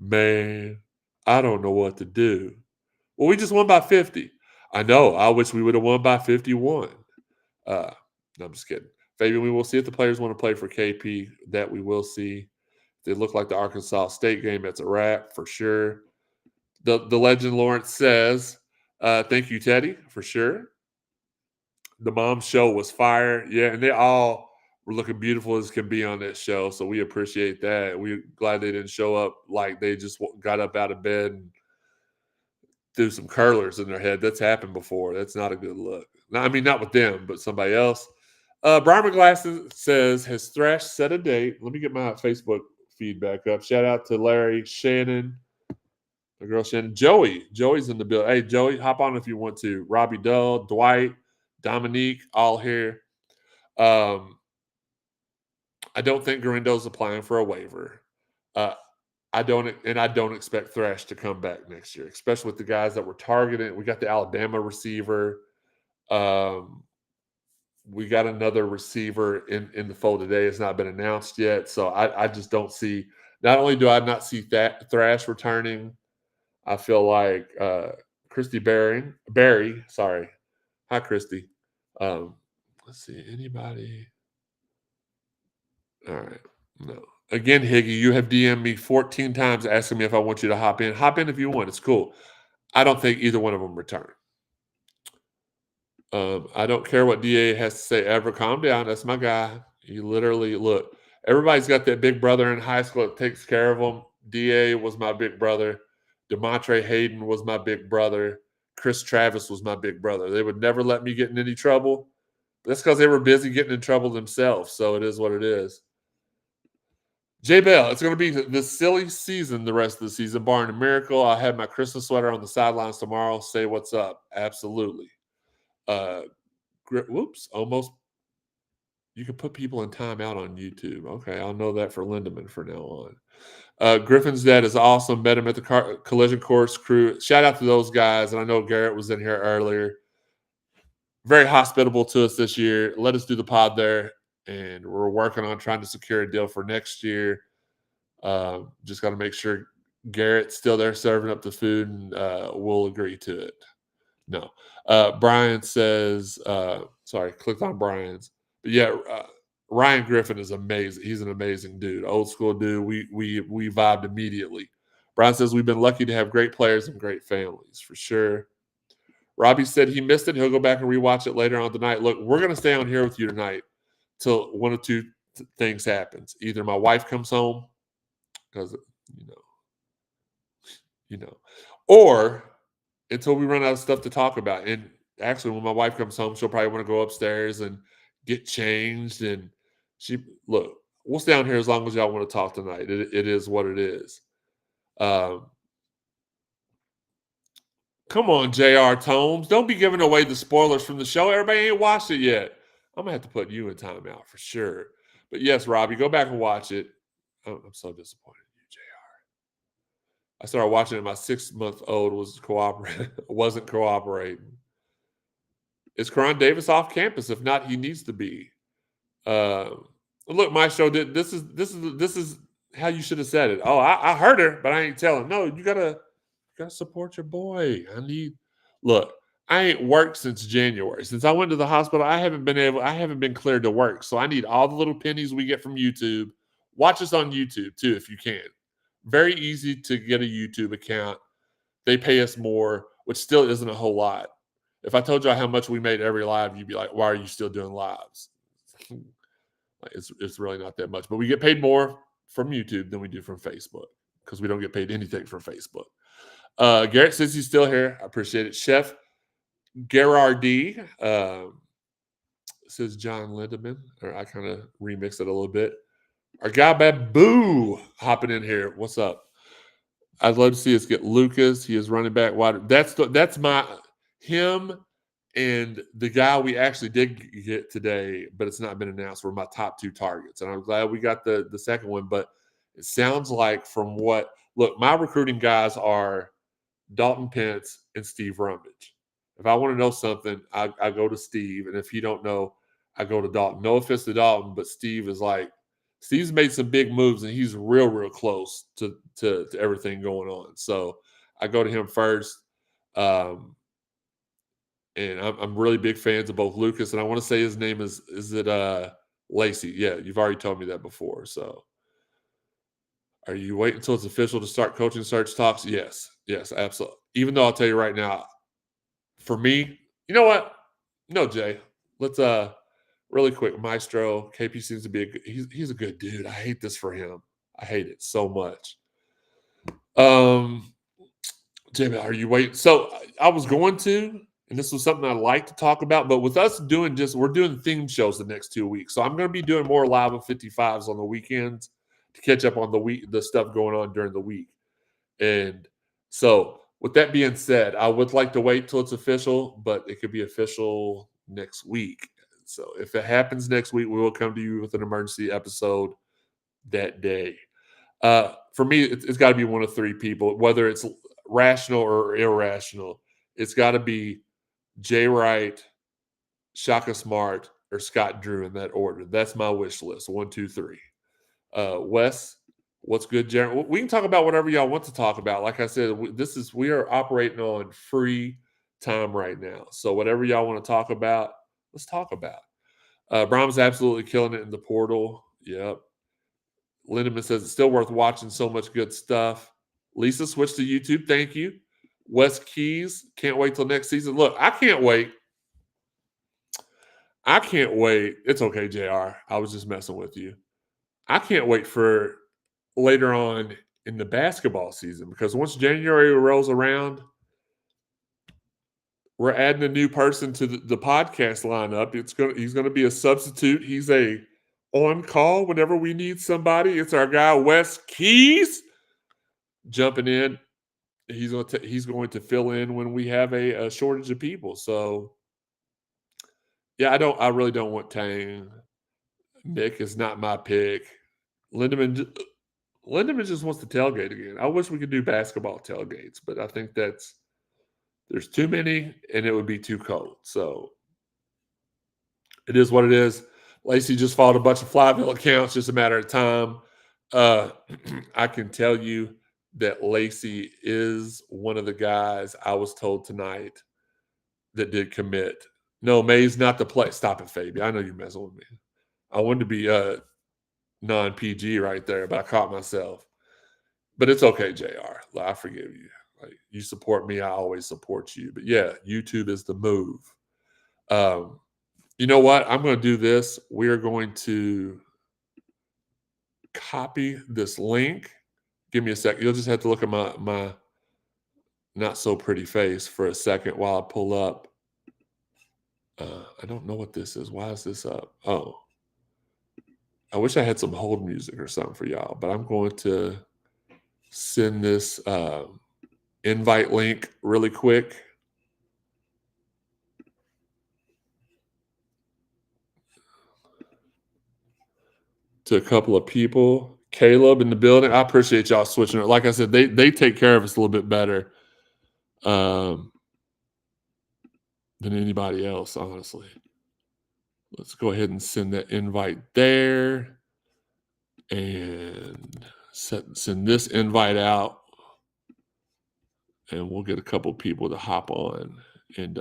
man, I don't know what to do. Well, we just won by 50. I know. I wish we would have won by 51. No, I'm just kidding. Fabian, we will see if the players want to play for KP. That we will see. They look like the Arkansas State game. That's a wrap for sure. The legend Lawrence says, thank you, Teddy, for sure. The mom show was fire. Yeah, and they all were looking beautiful as can be on that show. So we appreciate that. We're glad they didn't show up like they just got up out of bed and threw some curlers in their head. That's happened before. That's not a good look. I mean, not with them, but somebody else. Brian McGlass says, has Thrash set a date? Let me get my Facebook feed back up. Shout out to Larry, Shannon, my girl Shannon, Joey. Joey's in the building. Hey, Joey, hop on if you want to. Robbie Dull, Dwight, Dominique, all here. I don't think Garindo's applying for a waiver. I don't expect Thrash to come back next year, especially with the guys that we're targeting. We got the Alabama receiver. We got another receiver in the fold today. It's not been announced yet. So I just don't see, not only do I not see Thrash returning, I feel like Christy Barry, sorry. Hi, Christy. Let's see, anybody? All right. No. Again, Higgy, you have DM'd me 14 times asking me if I want you to hop in. Hop in if you want. It's cool. I don't think either one of them return. I don't care what DA has to say ever. Calm down. That's my guy. You literally, look, everybody's got that big brother in high school that takes care of them. DA was my big brother. DeMontre Hayden was my big brother. Chris Travis was my big brother. They would never let me get in any trouble. That's because they were busy getting in trouble themselves. So it is what it is. J Bell, it's going to be this silly season the rest of the season, barring a miracle. I'll have my Christmas sweater on the sidelines tomorrow. Say what's up. Absolutely. Whoops, almost. You can put people in timeout on YouTube. Okay, I'll know that for Lindemann from now on. Griffin's dad is awesome. Met him at the collision course crew. Shout out to those guys. And I know Garrett was in here earlier. Very hospitable to us this year. Let us do the pod there. And we're working on trying to secure a deal for next year. Just got to make sure Garrett's still there serving up the food, and we'll agree to it. No. Brian says, sorry, clicked on Brian's. But yeah, Ryan Griffin is amazing. He's an amazing dude. Old school dude. We vibed immediately. Brian says, we've been lucky to have great players and great families, for sure. Robbie said he missed it. He'll go back and rewatch it later on tonight. Look, we're going to stay on here with you tonight till one of two things happens. Either my wife comes home, because or until we run out of stuff to talk about. And actually, when my wife comes home, she'll probably want to go upstairs and get changed. And we'll stay on here as long as y'all want to talk tonight. It is what it is. Come on, J.R. Tomes. Don't be giving away the spoilers from the show. Everybody ain't watched it yet. I'm going to have to put you in timeout for sure. But yes, Robbie, go back and watch it. Oh, I'm so disappointed in you, JR. I started watching it. My 6-month-old wasn't cooperating. Is Karan Davis off campus? If not, he needs to be. Look, my show did. This is how you should have said it. Oh, I heard her, but I ain't telling. No, you gotta support your boy. I ain't worked since January. Since I went to the hospital, I haven't been cleared to work. So I need all the little pennies we get from YouTube. Watch us on YouTube too, if you can. Very easy to get a YouTube account. They pay us more, which still isn't a whole lot. If I told you how much we made every live, you'd be like, why are you still doing lives? It's really not that much. But we get paid more from YouTube than we do from Facebook because we don't get paid anything from Facebook. Garrett says he's still here. I appreciate it. Chef Gerardi says John Lindemann, or I kind of remixed it a little bit. Our guy Babu hopping in here. What's up? I'd love to see us get Lucas. He is running back wide. That's him and the guy we actually did get today, but it's not been announced, were my top 2 targets. And I'm glad we got the second one. But it sounds like my recruiting guys are Dalton Pence and Steve Rummage. If I want to know something, I go to Steve. And if he don't know, I go to Dalton. No offense to Dalton, but Steve's made some big moves, and he's real, real close to everything going on. So I go to him first. And I'm really big fans of both Lucas, and I want to say his name is it Lacey? Yeah, you've already told me that before. So are you waiting until it's official to start coaching search talks? Yes, absolutely. Even though I'll tell you right now, for me, you know what? No, Jay. Let's really quick. Maestro KP seems to be he's a good dude. I hate this for him. I hate it so much. Jamie, are you waiting? So I was going to, and this was something I'd like to talk about, but with us we're doing theme shows the next 2 weeks. So I'm going to be doing more live of 55s on the weekends to catch up on the stuff going on during the week. And so with that being said, I would like to wait till it's official, but it could be official next week. So if it happens next week, we will come to you with an emergency episode that day. For me, it's got to be one of three people, whether it's rational or irrational. It's got to be Jay Wright, Shaka Smart, or Scott Drew in that order. That's my wish list. 1, 2, 3. Wes, what's good, Jared? We can talk about whatever y'all want to talk about. Like I said, we are operating on free time right now. So whatever y'all want to talk about, let's talk about. Brahm's absolutely killing it in the portal. Yep. Lindemann says it's still worth watching. So much good stuff. Lisa switched to YouTube. Thank you. Wes Keys, can't wait till next season. Look, I can't wait. It's okay, JR. I was just messing with you. I can't wait for later on in the basketball season, because once January rolls around, we're adding a new person to the podcast lineup. He's going to be a substitute. He's a on call whenever we need somebody. It's our guy Wes Keys jumping in. He's going to fill in when we have a shortage of people. So yeah, I really don't want Tang. Nick is not my pick. Lindemann just wants to tailgate again. I wish we could do basketball tailgates, but I think there's too many and it would be too cold. So it is what it is. Lacey just followed a bunch of Flyville accounts, just a matter of time. I can tell you that Lacey is one of the guys I was told tonight that did commit. No, May's not the play. Stop it, Fabi. I know you're messing with me. I wanted to be non-PG right there, but I caught myself. But it's okay, JR. I forgive you. Like, you support me, I always support you. But yeah, YouTube is the move. You know what? I'm going to do this. We are going to copy this link. Give me a second. You'll just have to look at my not so pretty face for a second while I pull up. I don't know what this is. Why is this up? Oh. I wish I had some hold music or something for y'all, but I'm going to send this invite link really quick. To a couple of people. Caleb in the building. I appreciate y'all switching it. Like I said, they take care of us a little bit better than anybody else, honestly. Let's go ahead and send that invite there and send this invite out, and we'll get a couple people to hop on and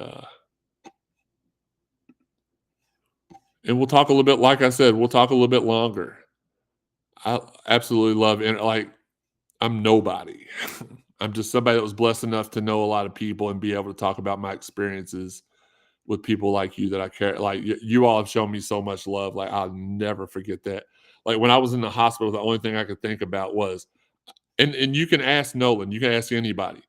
we'll talk a little bit. Like I said, we'll talk a little bit longer. I absolutely love it. Like, I'm nobody. I'm just somebody that was blessed enough to know a lot of people and be able to talk about my experiences with people like you that I care. Like, you all have shown me so much love. Like, I'll never forget that. Like, when I was in the hospital, the only thing I could think about was, and you can ask Nolan, you can ask anybody.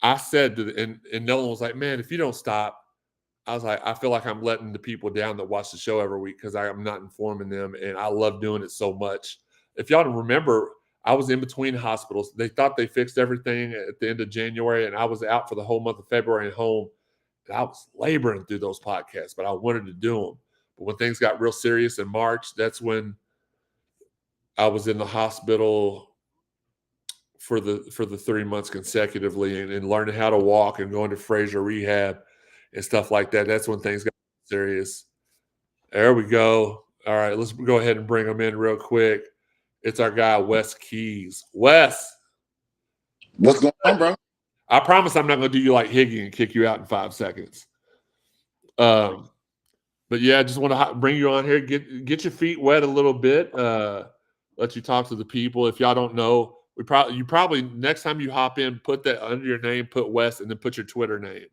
I said and Nolan was like, man, if you don't stop, I was like, I feel like I'm letting the people down that watch the show every week because I'm not informing them, and I love doing it so much. If y'all remember, I was in between hospitals. They thought they fixed everything at the end of January, and I was out for the whole month of February and home. And I was laboring through those podcasts, but I wanted to do them. But when things got real serious in March, that's when I was in the hospital for the 3 months consecutively and learning how to walk and going to Fraser rehab and stuff like that. That's when things got serious. There we go. All right, let's go ahead and bring them in real quick. It's our guy, Wes Keys. Wes. What's going on, bro? I promise I'm not going to do you like Higgy and kick you out in 5 seconds. But yeah, I just want to bring you on here, get your feet wet a little bit, let you talk to the people. If y'all don't know, you probably next time you hop in, put that under your name, put Wes, and then put your Twitter name,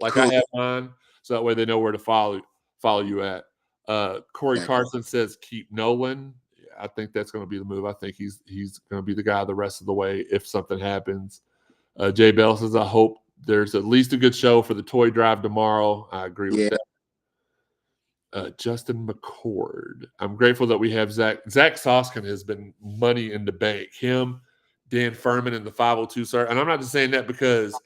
like cool. I have mine, so that way they know where to follow you at. Corey Carson says keep Nolan. I think that's going to be the move. I think he's going to be the guy the rest of the way if something happens. Jay Bell says, I hope there's at least a good show for the toy drive tomorrow. I agree with that. Justin McCord. I'm grateful that we have Zach. Zach Soskin has been money in the bank. Him, Dan Furman, and the 502 Circle. And I'm not just saying that because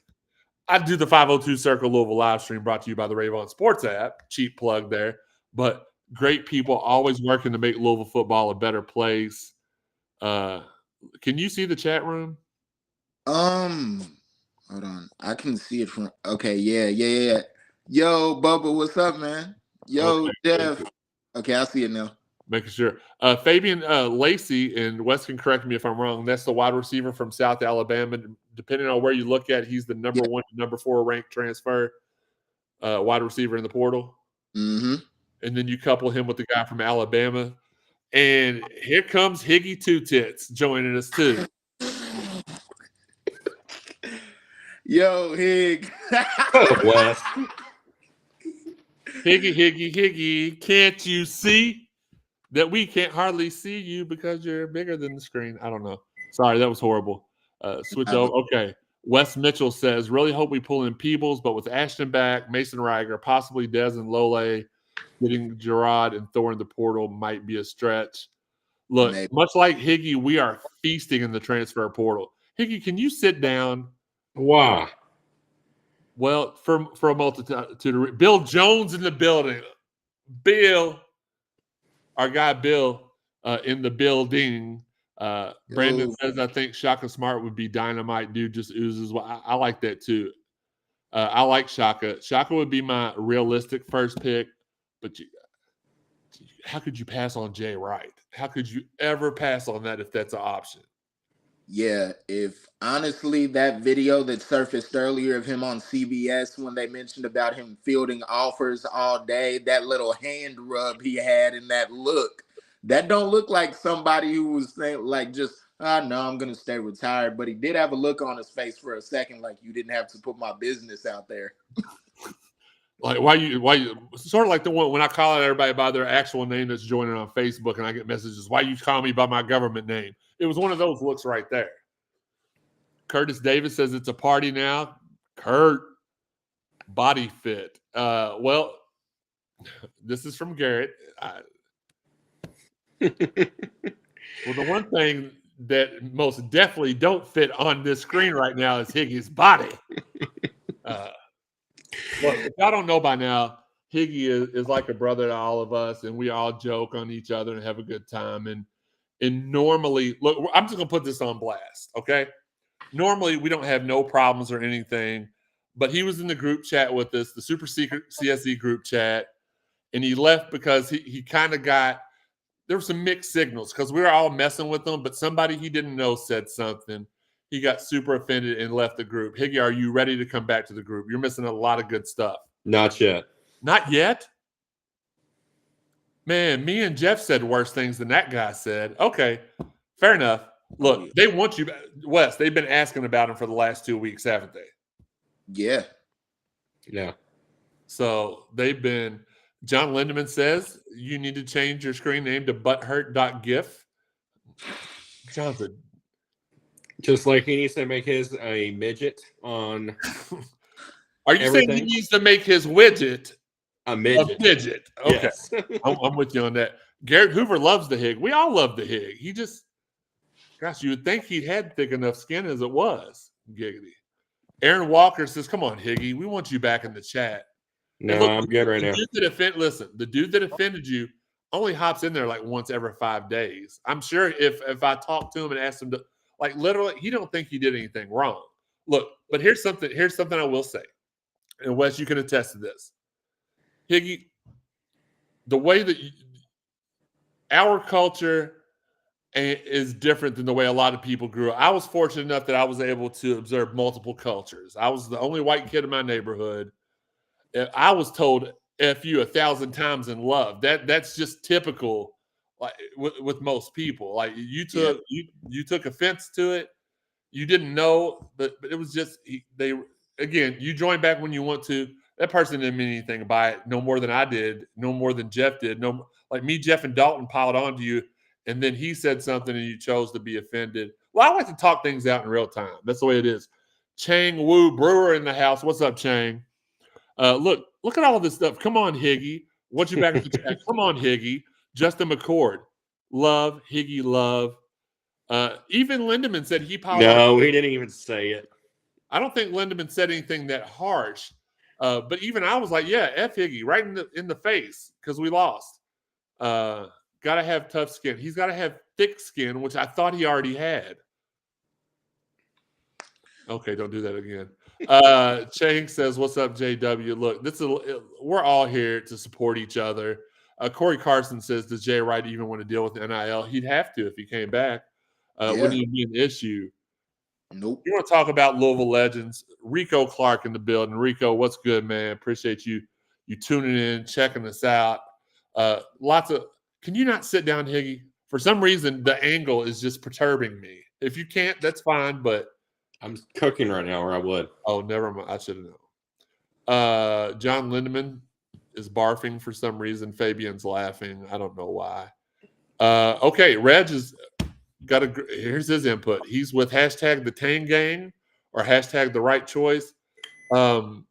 I do the 502 Circle Louisville live stream brought to you by the Ravon Sports app. Cheap plug there. But great people always working to make Louisville football a better place. Can you see the chat room? Hold on. I can see it from. Okay, yeah. Yo, Bubba, what's up, man? Yo, okay, Jeff. Okay, I see it now. Making sure. Fabian Lacey, and Wes can correct me if I'm wrong. That's the wide receiver from South Alabama. Depending on where you look at, he's the number 1, number 4 ranked transfer wide receiver in the portal. Mm-hmm. And then you couple him with the guy from Alabama. And here comes Higgy Two Tits joining us too. Yo, Hig. Wes. Higgy, can't you see that we can't hardly see you because you're bigger than the screen? I don't know. Sorry, that was horrible. Switch over. Okay. Wes Mitchell says, really hope we pull in Peebles, but with Ashton back, Mason Riger, possibly Dez and Lole, getting Gerard and Thor in the portal might be a stretch. Look, much like Higgy, we are feasting in the transfer portal. Higgy, can you sit down? Why? Well, for a multitude. Bill Jones in the building. Bill, our guy Bill, in the building. Brandon says, I think Shaka Smart would be dynamite. Dude just oozes. Well, I like that too. I like Shaka. Shaka would be my realistic first pick, but how could you pass on Jay Wright? How could you ever pass on that if that's an option? Yeah, if honestly that video that surfaced earlier of him on CBS when they mentioned about him fielding offers all day, that little hand rub he had in that look, that don't look like somebody who was saying like just, no, I'm going to stay retired. But he did have a look on his face for a second like you didn't have to put my business out there. Like why you sort of like the one when I call out everybody by their actual name that's joining on Facebook and I get messages, why you call me by my government name? It was one of those looks right there. Curtis Davis says it's a party now. Kurt, body fit. Well, this is from Garrett. Well, the one thing that most definitely don't fit on this screen right now is Higgy's body. Look, if y'all don't know by now, Higgy is like a brother to all of us, and we all joke on each other and have a good time. And normally, look, I'm just going to put this on blast, okay? Normally, we don't have no problems or anything, but he was in the group chat with us, the super secret CSE group chat, and he left because he kind of got – there were some mixed signals because we were all messing with him, but somebody he didn't know said something. He got super offended and left the group. Higgy, are you ready to come back to the group? You're missing a lot of good stuff. Not yet. Not yet? Man, me and Jeff said worse things than that guy said. Okay, fair enough. Look, they want you, Wes. They've been asking about him for the last 2 weeks, haven't they? Yeah. Yeah. So they've been – John Lindemann says you need to change your screen name to butthurt.gif. Johnson. Just like he needs to make his a midget on Are you everything? saying he needs to make his widget a midget? A midget. Okay. Yes. I'm with you on that. Garrett Hoover loves the Hig. We all love the Hig. He just – gosh, you would think he had thick enough skin as it was. Giggity. Aaron Walker says, come on, Higgy. We want you back in the chat. No, look, I'm good right now. The dude that offended you only hops in there like once every 5 days. I'm sure if I talked to him and asked him to – like literally, he don't think he did anything wrong. Look, but here's something I will say. And Wes, you can attest to this. Higgy, the way that our culture is different than the way a lot of people grew up. I was fortunate enough that I was able to observe multiple cultures. I was the only white kid in my neighborhood. I was told F you 1,000 times in love. That's just typical, like with most people. Like you took offense to it. You didn't know, but it was just you join back when you want to. That person didn't mean anything by it, no more than I did, no more than Jeff did. No, like me, Jeff, and Dalton piled onto you, and then he said something and you chose to be offended. Well, I like to talk things out in real time. That's the way it is. Chang Woo Brewer in the house. What's up, Chang? Look at all this stuff. Come on, Higgy. What you back in the chat? Come on, Higgy. Justin McCord. Love, Higgy, love. Even Lindemann said he piled on. No, he didn't even say it. I don't think Lindemann said anything that harsh. But even I was like, yeah, F Higgy, right in the face, because we lost. Gotta have tough skin. He's gotta have thick skin, which I thought he already had. Okay, don't do that again. Chang says, "What's up, JW? Look, we're all here to support each other." Corey Carson says, "Does Jay Wright even want to deal with NIL? He'd have to if he came back. Wouldn't even be an issue." Nope. You want to talk about Louisville legends? Rico Clark in the building. Rico, what's good, man? Appreciate you tuning in, checking us out. Lots of. Can you not sit down, Higgy? For some reason, the angle is just perturbing me. If you can't, that's fine, but. I'm cooking right now, or I would. Oh, never mind. I should have known. John Lindemann is barfing for some reason. Fabian's laughing. I don't know why. Okay, Reg has got a. Here's his input. He's with hashtag the Tang Gang or hashtag the right choice. I'll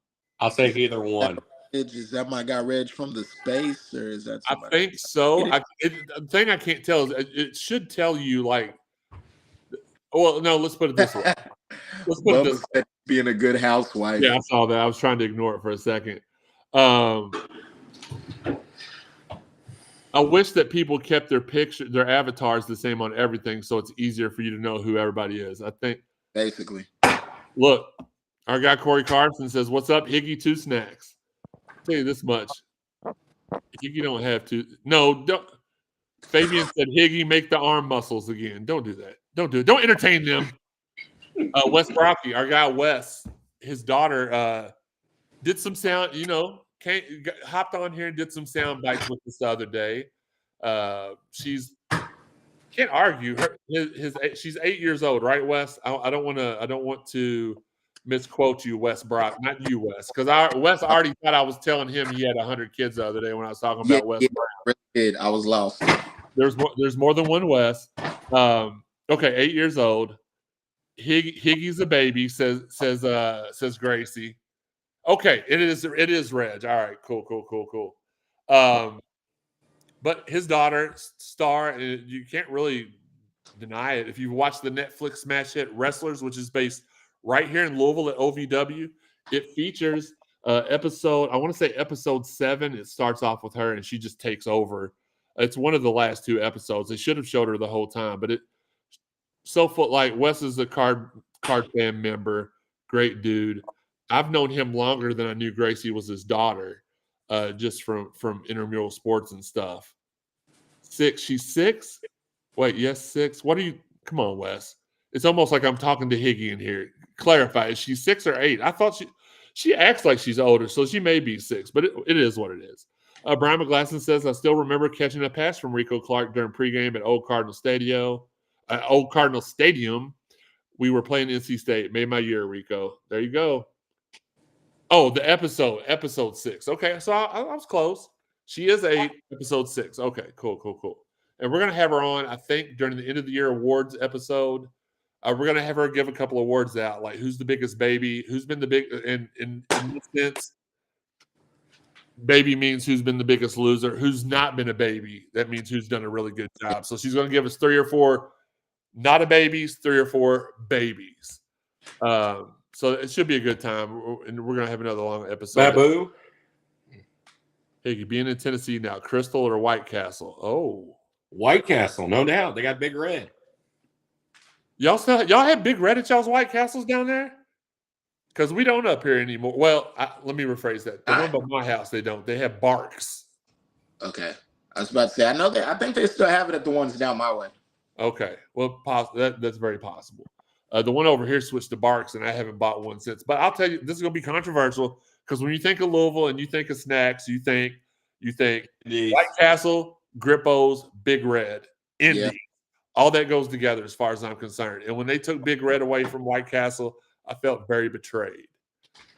take either one. Is that my guy Reg from the space, or is that somebody? I think so. The thing I can't tell is it should tell you like. Well, no. Let's put it this way. Bubba said being a good housewife. Yeah, I saw that. I was trying to ignore it for a second. I wish that people kept their avatars the same on everything, so it's easier for you to know who everybody is. I think. Basically. Look, our guy Corey Carson says, "What's up, Higgy? 2 snacks." I'll tell you this much: Higgy don't have to. No, don't. Fabian said, "Higgy, make the arm muscles again." Don't do that. Don't do it. Don't entertain them. Wes Brocky, our guy Wes, his daughter did some sound, hopped on here and did some sound bites with us the other day. She's can't argue. She's 8 years old, right, Wes? I don't want to misquote you, Wes Brock, not you, Wes, because Wes already thought I was telling him he had 100 kids the other day when I was talking about Wes Brown. Really I was lost. There's more than one Wes. Okay, 8 years old. Higgy's a baby, says Gracie. Okay, it is Reg. All right, cool. But his daughter, Star, you can't really deny it. If you watch the Netflix smash hit Wrestlers, which is based right here in Louisville at OVW, it features episode, I want to say episode 7. It starts off with her and she just takes over. It's one of the last 2 episodes. They should have showed her the whole time, but Wes is a card fan member, great dude. I've known him longer than I knew Gracie was his daughter, just from intramural sports and stuff. 6, she's 6. Wait, yes, 6. Come on, Wes. It's almost like I'm talking to Higgy in here. Clarify, is she 6 or 8? I thought she acts like she's older, so she may be 6, but it is what it is. Brian McGlasson says, I still remember catching a pass from Rico Clark during pregame at Old Cardinal Stadium. We were playing NC State. Made my year, Rico. There you go. Oh, the episode 6. Okay, so I was close. She is 8, episode 6. Okay, cool. And we're going to have her on, I think, during the end of the year awards episode. We're going to have her give a couple awards out, like who's the biggest baby, who's been the big, in this sense, baby means who's been the biggest loser, who's not been a baby. That means who's done a really good job. So she's going to give us 3 or 4 not a babies, 3 or 4 babies. So it should be a good time, and we're going to have another long episode. Babu. Hey, being in Tennessee now, Crystal or White Castle? Oh, White Castle, no doubt. They got Big Red. Y'all have Big Red at y'all's White Castles down there? Because we don't up here anymore. Well, let me rephrase that. The one by my house, they don't. They have Barks. Okay, I was about to say I think they still have it at the ones down my way. Okay, well, that's very possible. The one over here switched to Barks, and I haven't bought one since. But I'll tell you, this is going to be controversial because when you think of Louisville and you think of snacks, you think White Castle, Grippos, Big Red, Indy. Yeah. All that goes together as far as I'm concerned. And when they took Big Red away from White Castle, I felt very betrayed.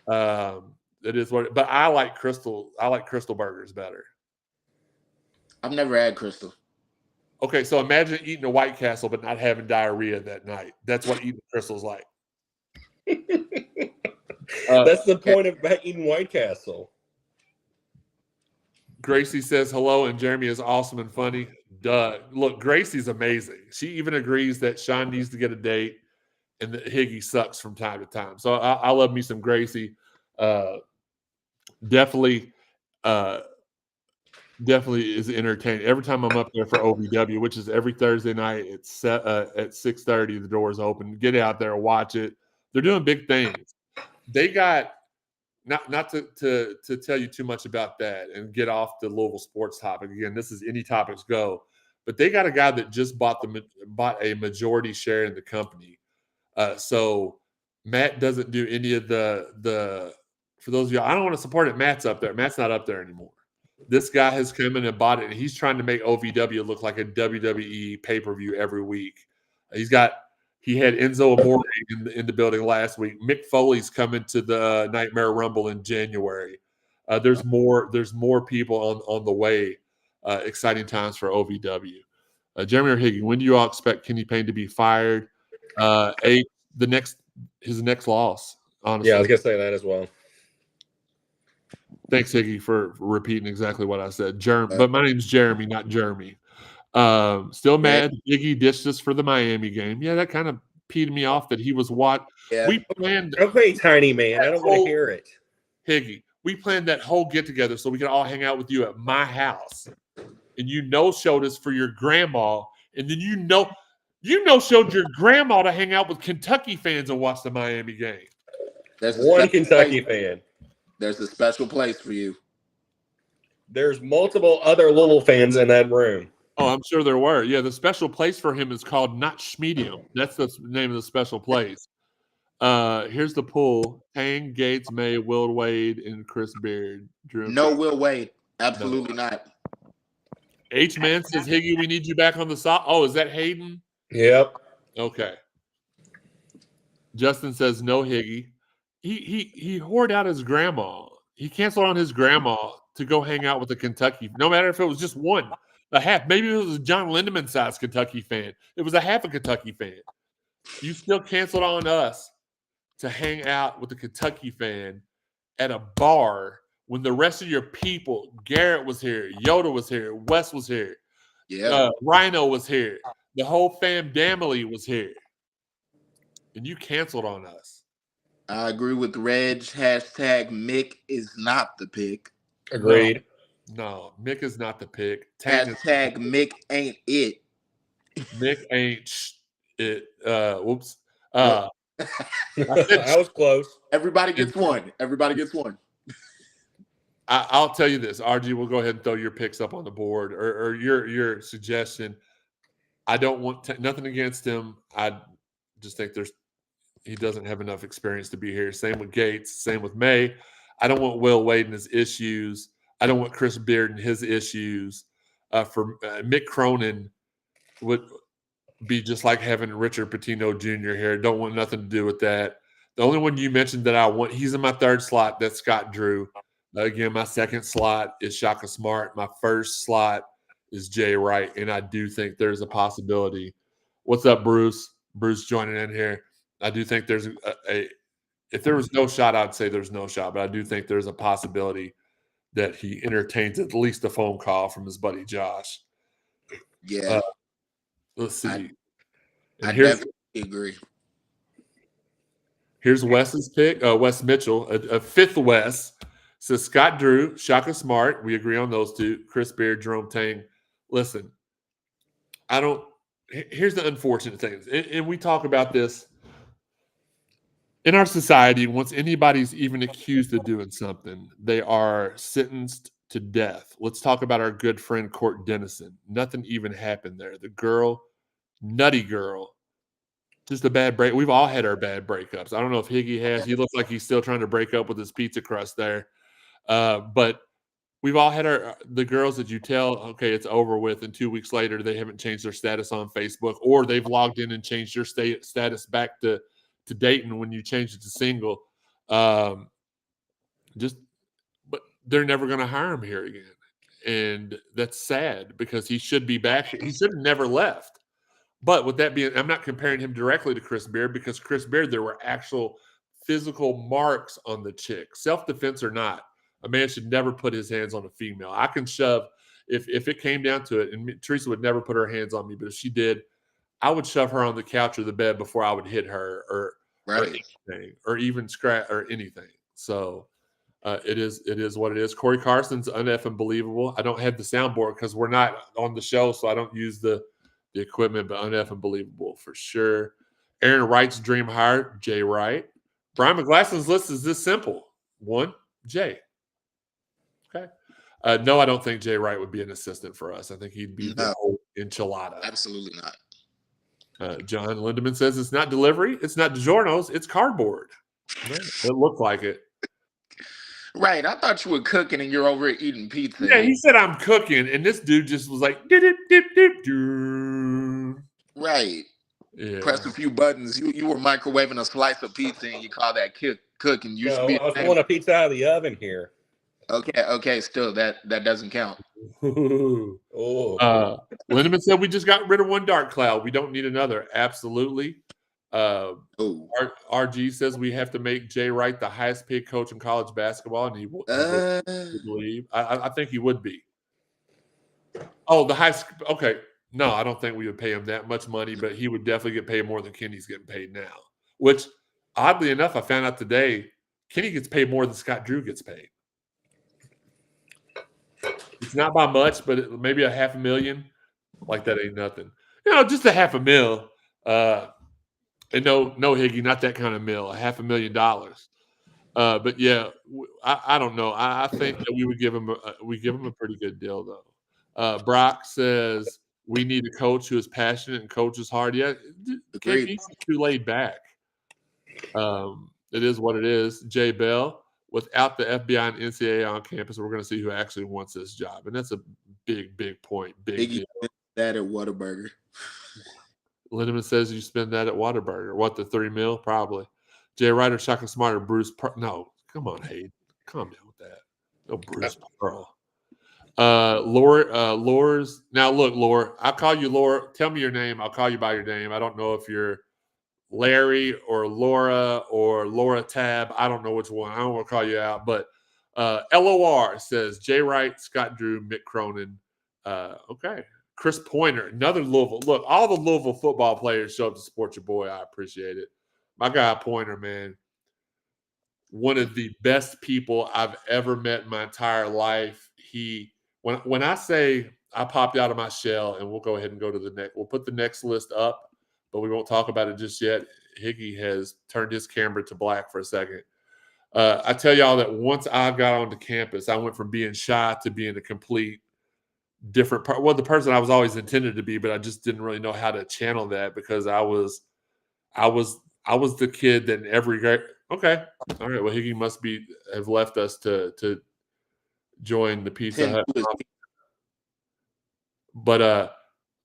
It is what. But I like Crystal. I like Crystal burgers better. I've never had Crystal. Okay, so imagine eating a White Castle but not having diarrhea that night. That's what eating Crystal's like. That's the point of eating White Castle. Gracie says hello, and Jeremy is awesome and funny. Duh. Look, Gracie's amazing. She even agrees that Sean needs to get a date and that Higgy sucks from time to time. So I love me some Gracie. Definitely is entertaining. Every time I'm up there for OVW, which is every Thursday night at 6:30, the doors open. Get out there, watch it. They're doing big things. They got not to tell you too much about that and get off the Louisville sports topic. Again, this is Any Topics Go, but they got a guy that just bought a majority share in the company. So Matt doesn't do any of the. For those of y'all, I don't want to support it. Matt's up there. Matt's not up there anymore. This guy has come in and bought it, and he's trying to make OVW look like a WWE pay-per-view every week. He had Enzo Amore in the building last week. Mick Foley's coming to the Nightmare Rumble in January. There's more people on the way. Exciting times for OVW. Jeremy or Higgy, when do you all expect Kenny Payne to be fired? His next loss. Honestly, yeah, I was gonna say that as well. Thanks, Higgy, for repeating exactly what I said. But my name's Jeremy, not Jeremy. Still mad. Higgy dished us for the Miami game. Yeah, that kind of peed me off that he was what we planned. Okay, tiny man. I don't want to hear it. Higgy, we planned that whole get together so we could all hang out with you at my house, and showed us for your grandma, and then showed your grandma to hang out with Kentucky fans and watch the Miami game. There's one Kentucky fan. There's a special place for you. There's multiple other Louisville fans in that room. Oh, I'm sure there were. Yeah, the special place for him is called Not Schmedium. That's the name of the special place. Here's the pool. Hang, Gates, May, Will Wade, and Chris Beard. No Will Wade. Absolutely not. H-Man says, Higgy, we need you back on the side. Oh, is that Hayden? Yep. Okay. Justin says, no Higgy. He whored out his grandma. He canceled on his grandma to go hang out with a Kentucky. No matter if it was just one, a half. Maybe it was a John Lindemann-sized Kentucky fan. It was a half a Kentucky fan. You still canceled on us to hang out with a Kentucky fan at a bar when the rest of your people, Garrett was here, Yoda was here, Wes was here, Rhino was here, the whole fam family was here, and you canceled on us. I agree with Reg. Hashtag Mick is not the pick. Agreed. No, Mick is not the pick. Hashtag Mick ain't it. Mick ain't it. Whoops. I was close. Everybody gets one. Everybody gets one. I'll tell you this. RG, we'll go ahead and throw your picks up on the board or your suggestion. I don't want nothing against him. I just think he doesn't have enough experience to be here. Same with Gates. Same with May. I don't want Will Wade and his issues. I don't want Chris Beard and his issues. For Mick Cronin would be just like having Richard Pitino Jr. here. Don't want nothing to do with that. The only one you mentioned that I want, he's in my third slot. That's Scott Drew. Again, my second slot is Shaka Smart. My first slot is Jay Wright, and I do think there's a possibility. What's up, Bruce? Bruce joining in here. I do think there's if there was no shot, I'd say there's no shot, but I do think there's a possibility that he entertains at least a phone call from his buddy Josh. Yeah. Let's see. I definitely agree. Here's Wes's pick. Wes Mitchell, a fifth Wes. Says Scott Drew, Shaka Smart. We agree on those two. Chris Beard, Jerome Tang. Listen, here's the unfortunate thing. And we talk about this. In our society, once anybody's even accused of doing something, they are sentenced to death. Let's talk about our good friend Court Dennison. Nothing even happened there. The girl, nutty girl, just a bad break. We've all had our bad breakups. I don't know if Higgy has. He looks like he's still trying to break up with his pizza crust there. But we've all had the girls that you tell, okay, it's over with, and 2 weeks later they haven't changed their status on Facebook, or they've logged in and changed their status back to Dayton when you change it to single. But they're never going to hire him here again. And that's sad because he should be back. He should have never left. But with that being, I'm not comparing him directly to Chris Beard because Chris Beard, there were actual physical marks on the chick, self-defense or not. A man should never put his hands on a female. I can shove if it came down to it, and Teresa would never put her hands on me, but if she did, I would shove her on the couch or the bed before I would hit her or anything, or even scratch or anything. So it is what it is. Corey Carson's uneffing believable. I don't have the soundboard because we're not on the show, so I don't use the equipment, but uneffing believable for sure. Aaron Wright's dream hire, Jay Wright. Brian McGlasson's list is this simple. 1, Jay. Okay. No, I don't think Jay Wright would be an assistant for us. I think he'd be the whole enchilada. Absolutely not. John Lindemann says it's not delivery, it's not DiGiorno's, it's cardboard. Right. It looked like it. Right. I thought you were cooking and you're over here eating pizza. Yeah, he said I'm cooking, and this dude just was like, dip, dip, dip, dip. Right. Yeah. Press a few buttons. You were microwaving a slice of pizza and you call that cooking. You should be I was pulling a pizza out of the oven here. Okay. Still, that doesn't count. Lindemann said we just got rid of one dark cloud. We don't need another. Absolutely. RG says we have to make Jay Wright the highest paid coach in college basketball, and he would believe. I think he would be. Oh, the highest. Okay. No, I don't think we would pay him that much money, but he would definitely get paid more than Kenny's getting paid now. Which, oddly enough, I found out today, Kenny gets paid more than Scott Drew gets paid. It's not by much, but maybe $500,000. Like that ain't nothing. Just $500,000. And no, Higgy, not that kind of mill. $500,000. But yeah, I don't know. I think that we would give him a pretty good deal though. Brock says we need a coach who is passionate and coaches hard. Yeah, he's too laid back. It is what it is. Jay Bell. Without the FBI and NCAA on campus, we're going to see who actually wants this job, and that's a big point. Big deal. That at Whataburger. Lindemann says you spend that at Whataburger. What, the $3 million? Probably. Jay Ryder, Shaka Smarter, Bruce no, come on, Hayden. Calm down with that. No Bruce Pearl. Laura's now look, Laura, I'll call you Laura. Tell me your name. I'll call you by your name. I don't know if you're Larry or Laura Tab. I don't know which one. I don't want to call you out, but LOR says Jay Wright, Scott Drew, Mick Cronin. Okay. Chris Pointer, another Louisville. Look, all the Louisville football players show up to support your boy. I appreciate it. My guy Pointer, man, one of the best people I've ever met in my entire life. When I say I popped out of my shell, and we'll go ahead and go to the next. We'll put the next list up, but we won't talk about it just yet. Higgy has turned his camera to black for a second. I tell y'all that once I got onto campus, I went from being shy to being a complete different part. Well, the person I was always intended to be, but I just didn't really know how to channel that because I was the kid that okay. All right. Well, Higgy must have left us to join the Pizza Hut.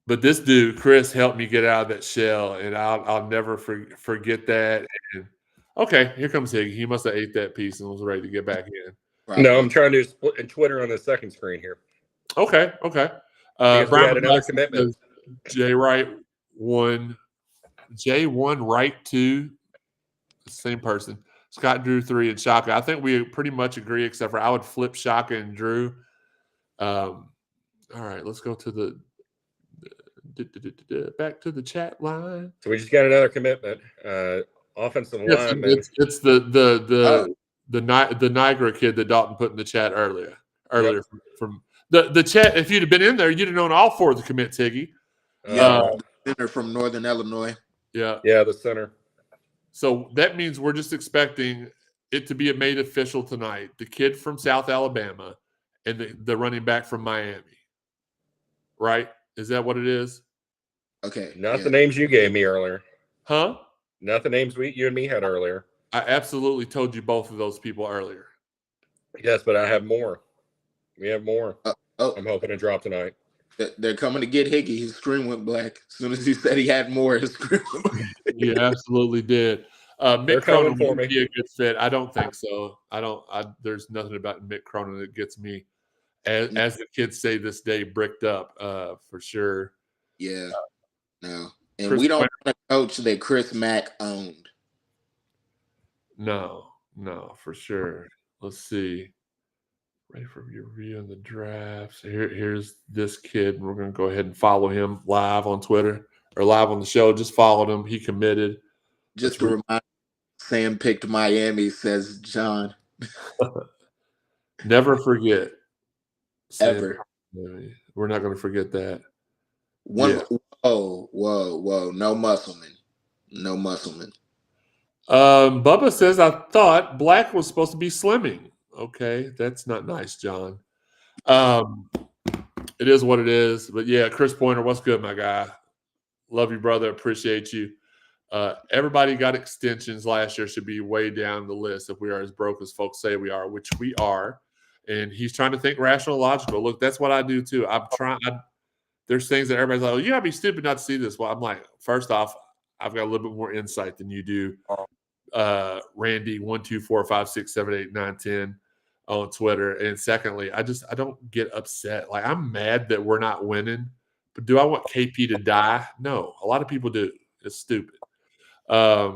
But this dude, Chris, helped me get out of that shell, and I'll never forget that. And okay, here comes Higgy. He must have ate that piece and was ready to get back in. Right. No, I'm trying to split Twitter on the second screen here. Okay. Brian, another commitment. Jay Wright 1, Jay 1, Wright 2, same person. Scott Drew 3, and Shaka. I think we pretty much agree, except for I would flip Shaka and Drew. All right, let's go to the back to the chat line. So we just got another commitment. Offensive lineman. It's the Niagara kid that Dalton put in the chat earlier. Yep. From the chat. If you'd have been in there, you'd have known all four of the commits, Higgy. The center from Northern Illinois. Yeah, the center. So that means we're just expecting it to be made official tonight. The kid from South Alabama and the running back from Miami. Right? Is that what it is? Okay. Not the names you gave me earlier. Huh? Not the names you and me had earlier. I absolutely told you both of those people earlier. Yes, but I have more. We have more. I'm hoping to drop tonight. They're coming to get Higgy. His screen went black as soon as he said he had more. His screen went black. He absolutely did. Mick Cronin would be a good fit. I don't think so. There's nothing about Mick Cronin that gets me, as the kids say this day, bricked up for sure. Yeah. No. And Chris we don't Pointer? want a coach that Chris Mack owned. No, for sure. Let's see. Ready for your review in the drafts. Here's this kid. We're going to go ahead and follow him live on Twitter or live on the show. Just followed him. He committed. Just to remind Sam picked Miami, says John. Never forget. Sam, Ever. we're not going to forget that. Whoa. No Musselman. Bubba says, I thought Black was supposed to be slimming. Okay, that's not nice, John. It is what it is. But yeah, Chris Pointer, what's good, my guy? Love you, brother. Appreciate you. Everybody got extensions last year. Should be way down the list if we are as broke as folks say we are, which we are. And he's trying to think rational, logical. Look, that's what I do too. I'm trying. There's things that everybody's like, "Oh, you gotta be stupid not to see this." Well, I'm like, first off, I've got a little bit more insight than you do. Randy 12456789109 on Twitter. And secondly, I don't get upset. Like, I'm mad that we're not winning, but do I want KP to die? No, a lot of people do. It's stupid. But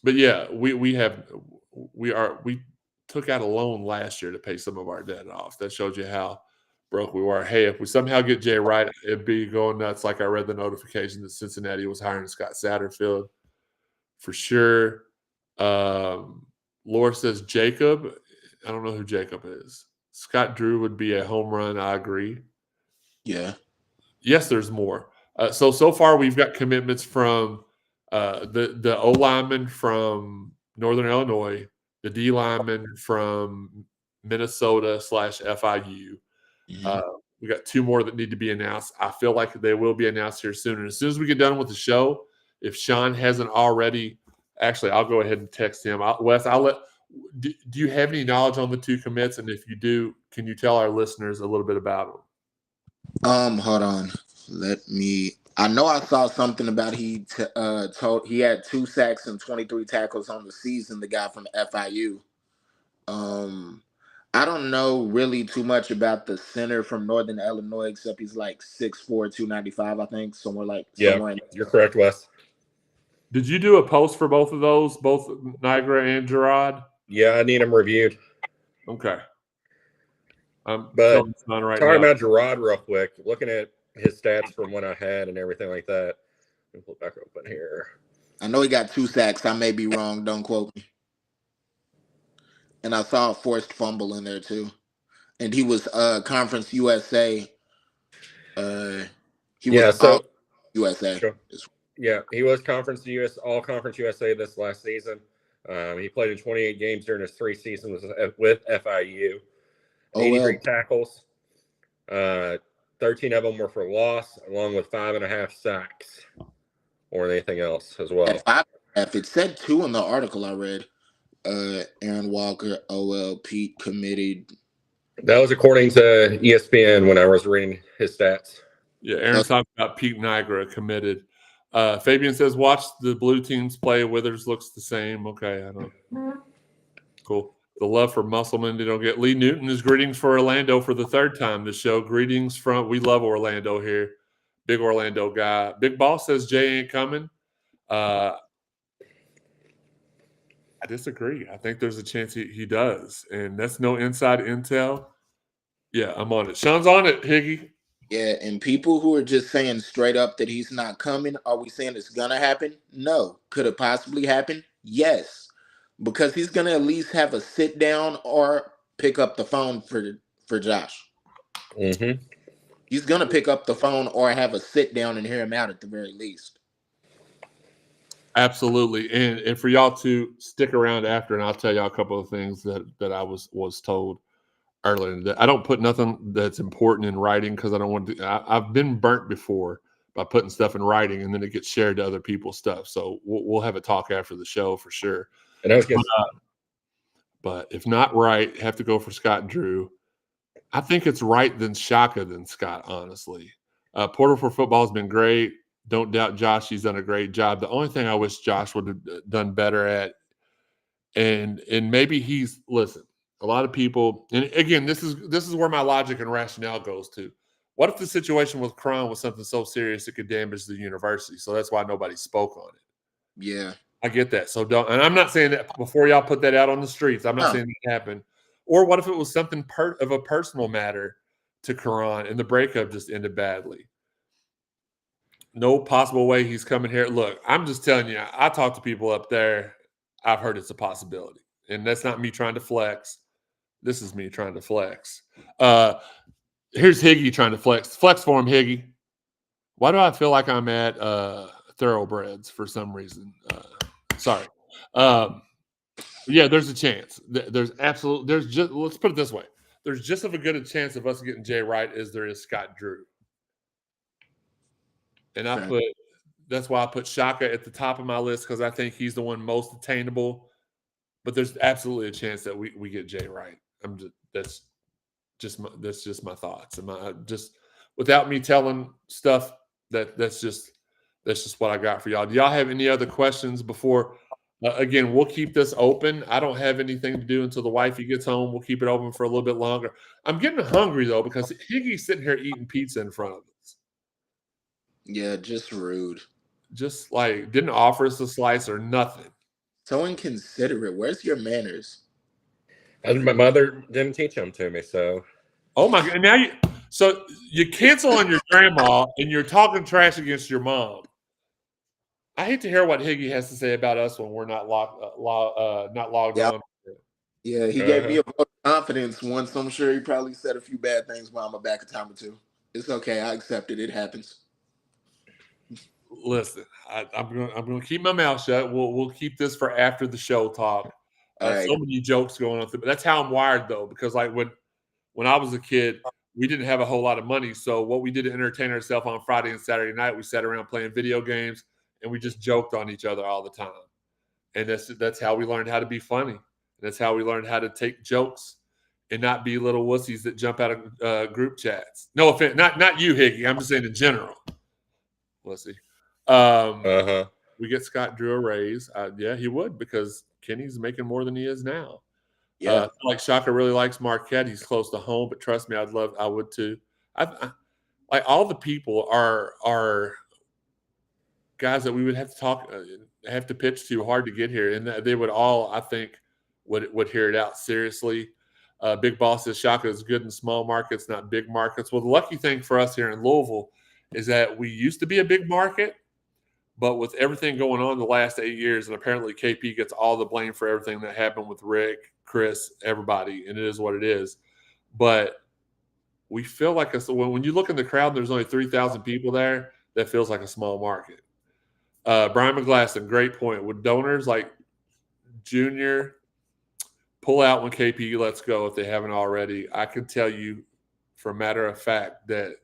yeah, we took out a loan last year to pay some of our debt off. That shows you how broke we were. Hey, if we somehow get Jay Wright, it'd be going nuts. Like I read the notification that Cincinnati was hiring Scott Satterfield for sure. Laura says Jacob. I don't know who Jacob is. Scott Drew would be a home run. I agree. Yeah. Yes, there's more. So far we've got commitments from the O lineman from Northern Illinois, the D lineman from Minnesota /FIU. Mm-hmm. We got 2 more that need to be announced. I feel like they will be announced here soon. And as soon as we get done with the show, if Sean hasn't already, actually, I'll go ahead and text him. Wes, do you have any knowledge on the 2 commits? And if you do, can you tell our listeners a little bit about them? Hold on. I know I saw something about told he had 2 sacks and 23 tackles on the season, the guy from FIU. I don't know really too much about the center from Northern Illinois, except he's like 6'4", 295, I think. Somewhere you're correct, Wes. Did you do a post for both of those, both Niagara and Gerard? Yeah, I need them reviewed. Okay. But right talking now. about Gerard real quick, looking at his stats from when I had and everything like that. Let me pull it back open here. I know he got 2 sacks. I may be wrong. Don't quote me. And I saw a forced fumble in there too. And he was Conference USA. He was all USA. Sure. Yeah, he was All Conference USA this last season. He played in 28 games during his 3 seasons with FIU. 83 tackles. 13 of them were for loss, along with 5.5 sacks or anything else as well. If it said 2 in the article I read, Aaron Walker, OL, Pete committed. That was according to ESPN when I was reading his stats. Yeah, Aaron's talking about Pete Niagara committed. Fabian says, watch the blue teams play. Withers looks the same. Okay, I don't. Cool. The love for Musselman. They don't get Lee Newton is greetings for Orlando for the 3rd time this show. Greetings from, we love Orlando here. Big Orlando guy. Big Boss says Jay ain't coming. I disagree. I think there's a chance he does. And that's no inside intel. Yeah, I'm on it. Sean's on it, Higgy. Yeah, and people who are just saying straight up that he's not coming, are we saying it's going to happen? No. Could it possibly happen? Yes. Because he's going to at least have a sit down or pick up the phone for Josh. Mm-hmm. He's going to pick up the phone or have a sit down and hear him out at the very least. Absolutely. And for y'all to stick around after, and I'll tell y'all a couple of things that I was told earlier. I don't put nothing that's important in writing because I don't want to. I've been burnt before by putting stuff in writing and then it gets shared to other people's stuff. So we'll have a talk after the show for sure. And I was but if not right, have to go for Scott Drew. I think it's right than Shaka than Scott, honestly. Porter for football has been great. Don't doubt Josh. He's done a great job. The only thing I wish Josh would have done better at, and maybe listen, a lot of people, and again, this is where my logic and rationale goes to. What if the situation with Cron was something so serious it could damage the university? So that's why nobody spoke on it. Yeah. I get that. So don't, and I'm not saying that before y'all put that out on the streets. I'm not saying that happened. Or what if it was something of a personal matter to Karan and the breakup just ended badly? No possible way he's coming here. Look, I'm just telling you, I talk to people up there. I've heard it's a possibility. And that's not me trying to flex. This is me trying to flex. Here's Higgy trying to flex. Flex for him, Higgy. Why do I feel like I'm at Thoroughbreds for some reason? Sorry. Yeah, there's a chance. There's just, let's put it this way. There's just as good a chance of us getting Jay Wright as there is Scott Drew. And that's why I put Shaka at the top of my list, because I think he's the one most attainable. But there's absolutely a chance that we get Jay Wright. That's just my thoughts. Just without me telling stuff, that's just what I got for y'all. Do y'all have any other questions before? Again, we'll keep this open. I don't have anything to do until the wifey gets home. We'll keep it open for a little bit longer. I'm getting hungry though, because Higgy's sitting here eating pizza in front of us. Yeah, just rude. Just like didn't offer us a slice or nothing. So inconsiderate. Where's your manners? And my mother didn't teach them to me, so. Oh my God! Now you cancel on your grandma and you're talking trash against your mom. I hate to hear what Higgy has to say about us when we're not logged on. Yeah, he gave me a vote of confidence once. I'm sure he probably said a few bad things while I'm back a time or two. It's okay. I accept it. It happens. Listen, I'm gonna keep my mouth shut. We'll keep this for after the show talk. Right. So many jokes going on. That's how I'm wired though, because like when I was a kid, we didn't have a whole lot of money. So what we did to entertain ourselves on Friday and Saturday night, we sat around playing video games and we just joked on each other all the time. And that's how we learned how to be funny. And that's how we learned how to take jokes and not be little wussies that jump out of group chats. No offense, not you, Higgy. I'm just saying in general. Wussy. We get Scott Drew a raise. Yeah, he would, because Kenny's making more than he is now. Yeah. Like Shaka really likes Marquette. He's close to home, but trust me, I would too. Like all the people are guys that we would have to have to pitch to hard to get here, and they would all, I think, would hear it out seriously. Big Boss says Shaka is good in small markets, not big markets. Well, the lucky thing for us here in Louisville is that we used to be a big market, but with everything going on the last 8 years, and apparently KP gets all the blame for everything that happened with Rick, Chris, everybody, and it is what it is. But we feel like when you look in the crowd, and there's only 3,000 people there, that feels like a small market. Brian McGlasson, great point. Would donors like Junior pull out when KP lets go if they haven't already? I can tell you, for a matter of fact, that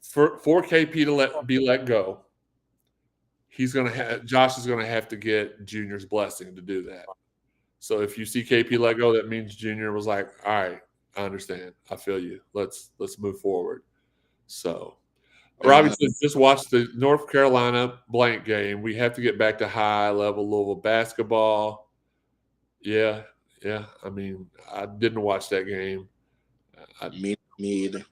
for KP to be let go, Josh is gonna have to get Junior's blessing to do that. So if you see KP let go, that means Junior was like, all right, I understand. I feel you. Let's move forward. So Robbie says, just watch the North Carolina blank game. We have to get back to high-level Louisville basketball. Yeah. I mean, I didn't watch that game. Me either.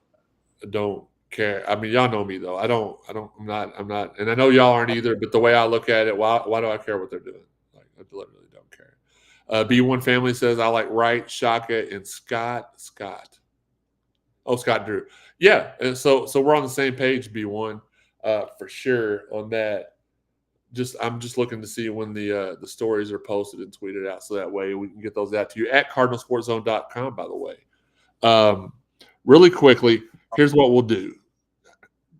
I don't care. I mean, y'all know me though. I'm not, and I know y'all aren't either. But the way I look at it, why do I care what they're doing? Like, I literally don't care. B1 Family says I like Wright, Shaka, and Scott. Oh, Scott Drew. Yeah, and so we're on the same page, B1, for sure on that. I'm just looking to see when the stories are posted and tweeted out, so that way we can get those out to you at CardinalSportsZone.com. By the way, really quickly, here's what we'll do.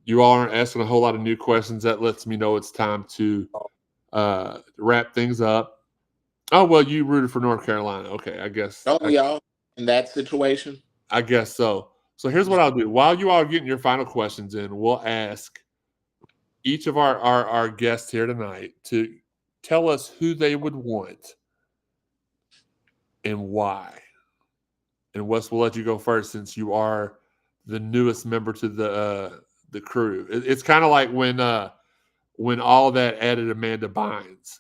You all aren't asking a whole lot of new questions. That lets me know it's time to wrap things up. Oh well, you rooted for North Carolina. Okay, I guess. Oh, y'all in that situation? I guess so. So here's what I'll do. While you all are getting your final questions in, we'll ask each of our guests here tonight to tell us who they would want and why. And Wes, we'll let you go first since you are the newest member to the crew. It's kind of like when all that added Amanda Bynes.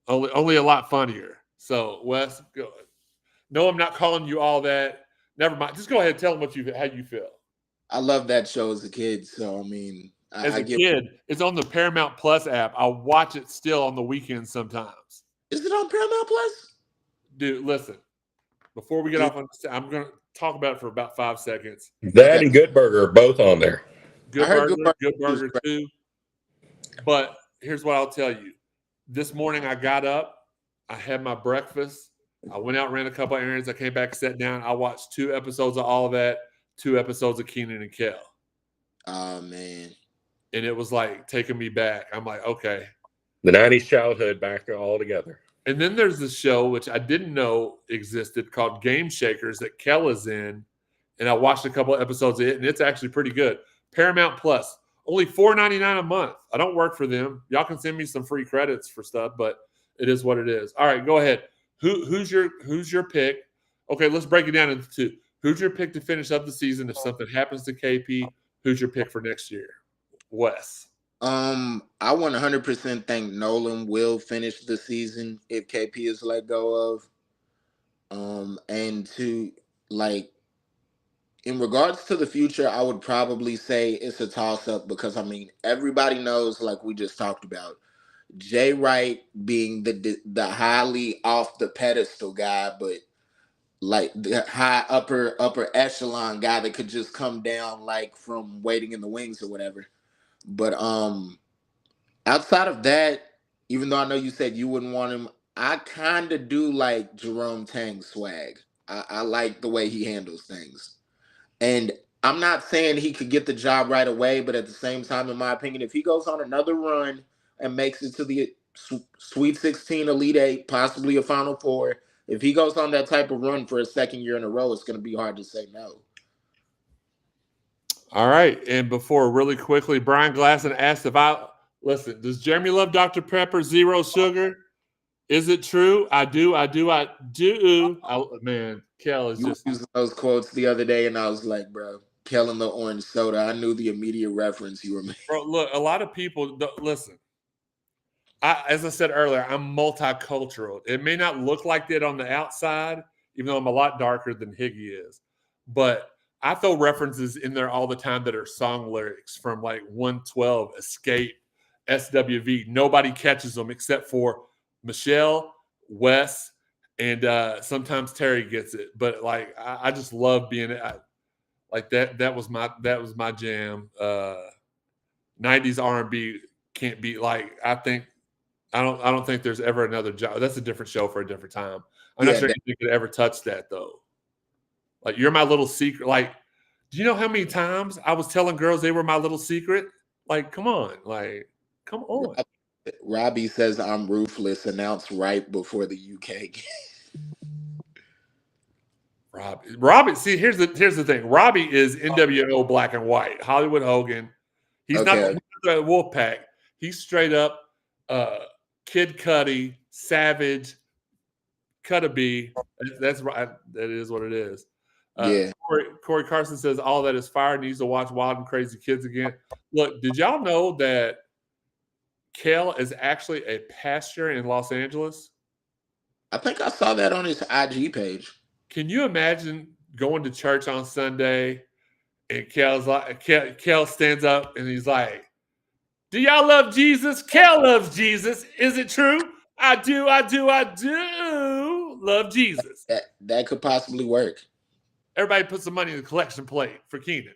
Only a lot funnier. So Wes, go. No, I'm not calling you all that. Never mind. Just go ahead and tell them how you feel. I love that show as a kid. So I mean, As I a get. kid, it's on the Paramount Plus app. I'll watch it still on the weekends sometimes. Is it on Paramount Plus? Dude, listen. Before we get off on this, I'm going to talk about it for about 5 seconds. That and Good Burger are both on there. I heard Good Burger too. But here's what I'll tell you. This morning I got up, I had my breakfast, I went out, ran a couple errands, I came back, sat down, I watched 2 episodes of all of that, 2 episodes of Kenan and Kel. Oh man. And it was like taking me back. I'm like, okay. The 90s childhood back all together. And then there's this show, which I didn't know existed, called Game Shakers that Kel is in. And I watched a couple of episodes of it, and it's actually pretty good. Paramount Plus, only $4.99 a month. I don't work for them. Y'all can send me some free credits for stuff, but it is what it is. All right, go ahead. Who's your pick? Okay, let's break it down into 2. Who's your pick to finish up the season if something happens to KP? Who's your pick for next year? Wes. I 100% think Nolan will finish the season if KP is let go of. And to like in regards to the future, I would probably say it's a toss-up because I mean everybody knows, like we just talked about, Jay Wright being the highly off the pedestal guy, but like the high upper echelon guy that could just come down like from waiting in the wings or whatever. But outside of that, even though I know you said you wouldn't want him, I kind of do like Jerome Tang's swag. I like the way he handles things. And I'm not saying he could get the job right away, but at the same time, in my opinion, if he goes on another run and makes it to the Sweet 16, Elite 8, possibly a Final Four, if he goes on that type of run for a second year in a row, it's going to be hard to say no. All right. And before, really quickly, Brian Glasson asked listen, does Jeremy love Dr. Pepper Zero Sugar? Is it true? I do. Man, Kel is just using those quotes the other day, and I was like, bro, Kel and the orange soda. I knew the immediate reference you were making. Bro, look, a lot of people listen. As I said earlier, I'm multicultural. It may not look like that on the outside, even though I'm a lot darker than Higgy is. But I throw references in there all the time that are song lyrics from like 112, Escape, SWV. Nobody catches them except for Michelle, Wes, and sometimes Terry gets it. But like I just love being like that. That was my jam. 90s R&B can't be like I don't think there's ever another job. That's a different show for a different time. I'm not sure you could ever touch that though. Like You're My Little Secret. Like, do you know how many times I was telling girls they were my little secret? Like, come on. Like, come on. Robbie says I'm ruthless, announced right before the UK game. Robbie, see, here's the thing. Robbie is NWO black and white. Hollywood Hogan. He's not the Wolfpack. He's straight up Kid Cudi, Savage, Cuddy. That's right. That is what it is. Corey Carson says all that is fire. Needs to watch Wild and Crazy Kids again. Look, did y'all know that Kel is actually a pastor in Los Angeles? I think I saw that on his IG page. Can you imagine going to church on Sunday and Kel stands up and he's like, "Do y'all love Jesus? Kel loves Jesus. Is it true? I do love Jesus." That could possibly work. Everybody put some money in the collection plate for Keenan.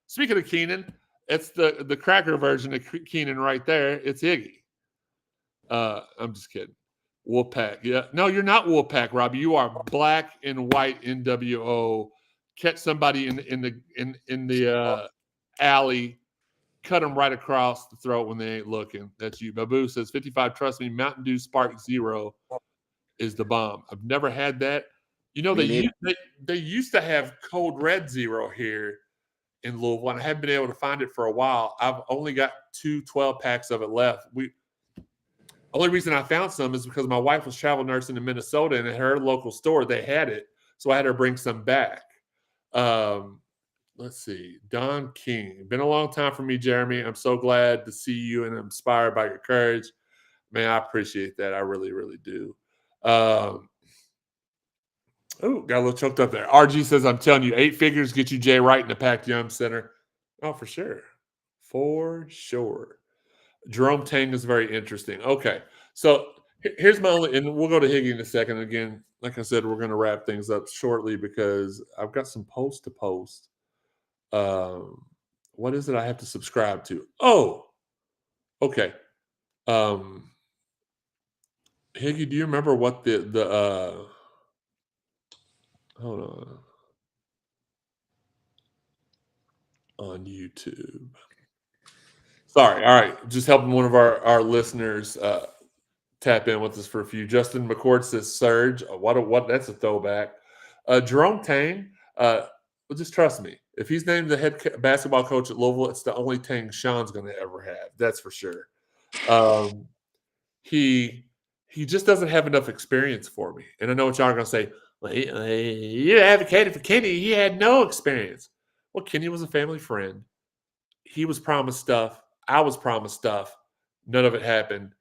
Speaking of Keenan, it's the cracker version of Keenan right there. It's Iggy. I'm just kidding. Wolfpack. Yeah. No, you're not Wolfpack, Robbie. You are black and white NWO. Catch somebody in the alley, cut them right across the throat when they ain't looking. That's you. Babu says 55. Trust me, Mountain Dew Spark Zero is the bomb. I've never had that. You know, they used to have Code Red Zero here in Louisville, and I haven't been able to find it for a while. I've only got 2 12-packs of it left. Only reason I found some is because my wife was travel nursing in Minnesota, and at her local store, they had it. So I had her bring some back. Let's see. Don King. Been a long time for me, Jeremy. I'm so glad to see you and inspired by your courage. Man, I appreciate that. I really, really do. Oh, got a little choked up there. RG says, I'm telling you, 8 figures get you Jay Wright in the Pac Young Center. Oh, for sure. For sure. Jerome Tang is very interesting. Okay. So here's my only, and we'll go to Higgy in a second. Again, like I said, we're going to wrap things up shortly because I've got some post to post. What is it I have to subscribe to? Oh, okay. Higgy, do you remember what the hold on YouTube? Sorry. All right. Just helping one of our listeners tap in with us for a few. Justin McCord says Surge. What that's a throwback. Jerome Tang, well, just trust me. If he's named the head basketball coach at Louisville, it's the only Tang Sean's going to ever have. That's for sure. He just doesn't have enough experience for me. And I know what y'all are going to say. Well, you advocated for Kenny. He had no experience. Well, Kenny was a family friend. He was promised stuff. I was promised stuff. None of it happened.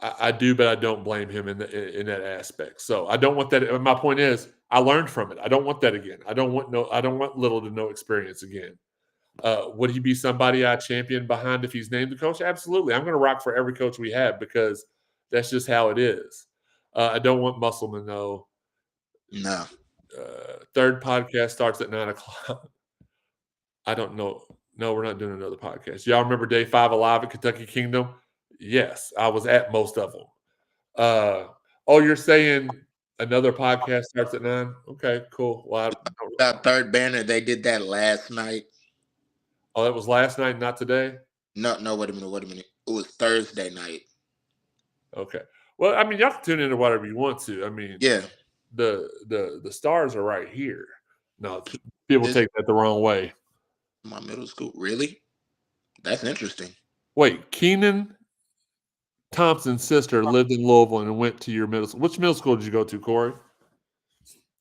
I do, but I don't blame him in that aspect. So I don't want that. My point is, I learned from it. I don't want that again. I don't want little to no experience again. Would he be somebody I champion behind if he's named the coach? Absolutely. I'm going to rock for every coach we have because that's just how it is. I don't want Musselman though. No. Third podcast starts at 9:00. I don't know. No, we're not doing another podcast. Y'all remember Day 5 Alive at Kentucky Kingdom? Yes, I was at most of them. You're saying another podcast starts at 9? Okay, cool. Well, Third Banner, they did that last night. Oh, that was last night, not today? No, wait a minute. It was Thursday night. Okay. Well, I mean, y'all can tune into whatever you want to. I mean, yeah, the stars are right here. No, people take that the wrong way. My middle school, really? That's interesting. Wait, Keenan Thompson's sister lived in Louisville and went to your middle school. Which middle school did you go to, Corey?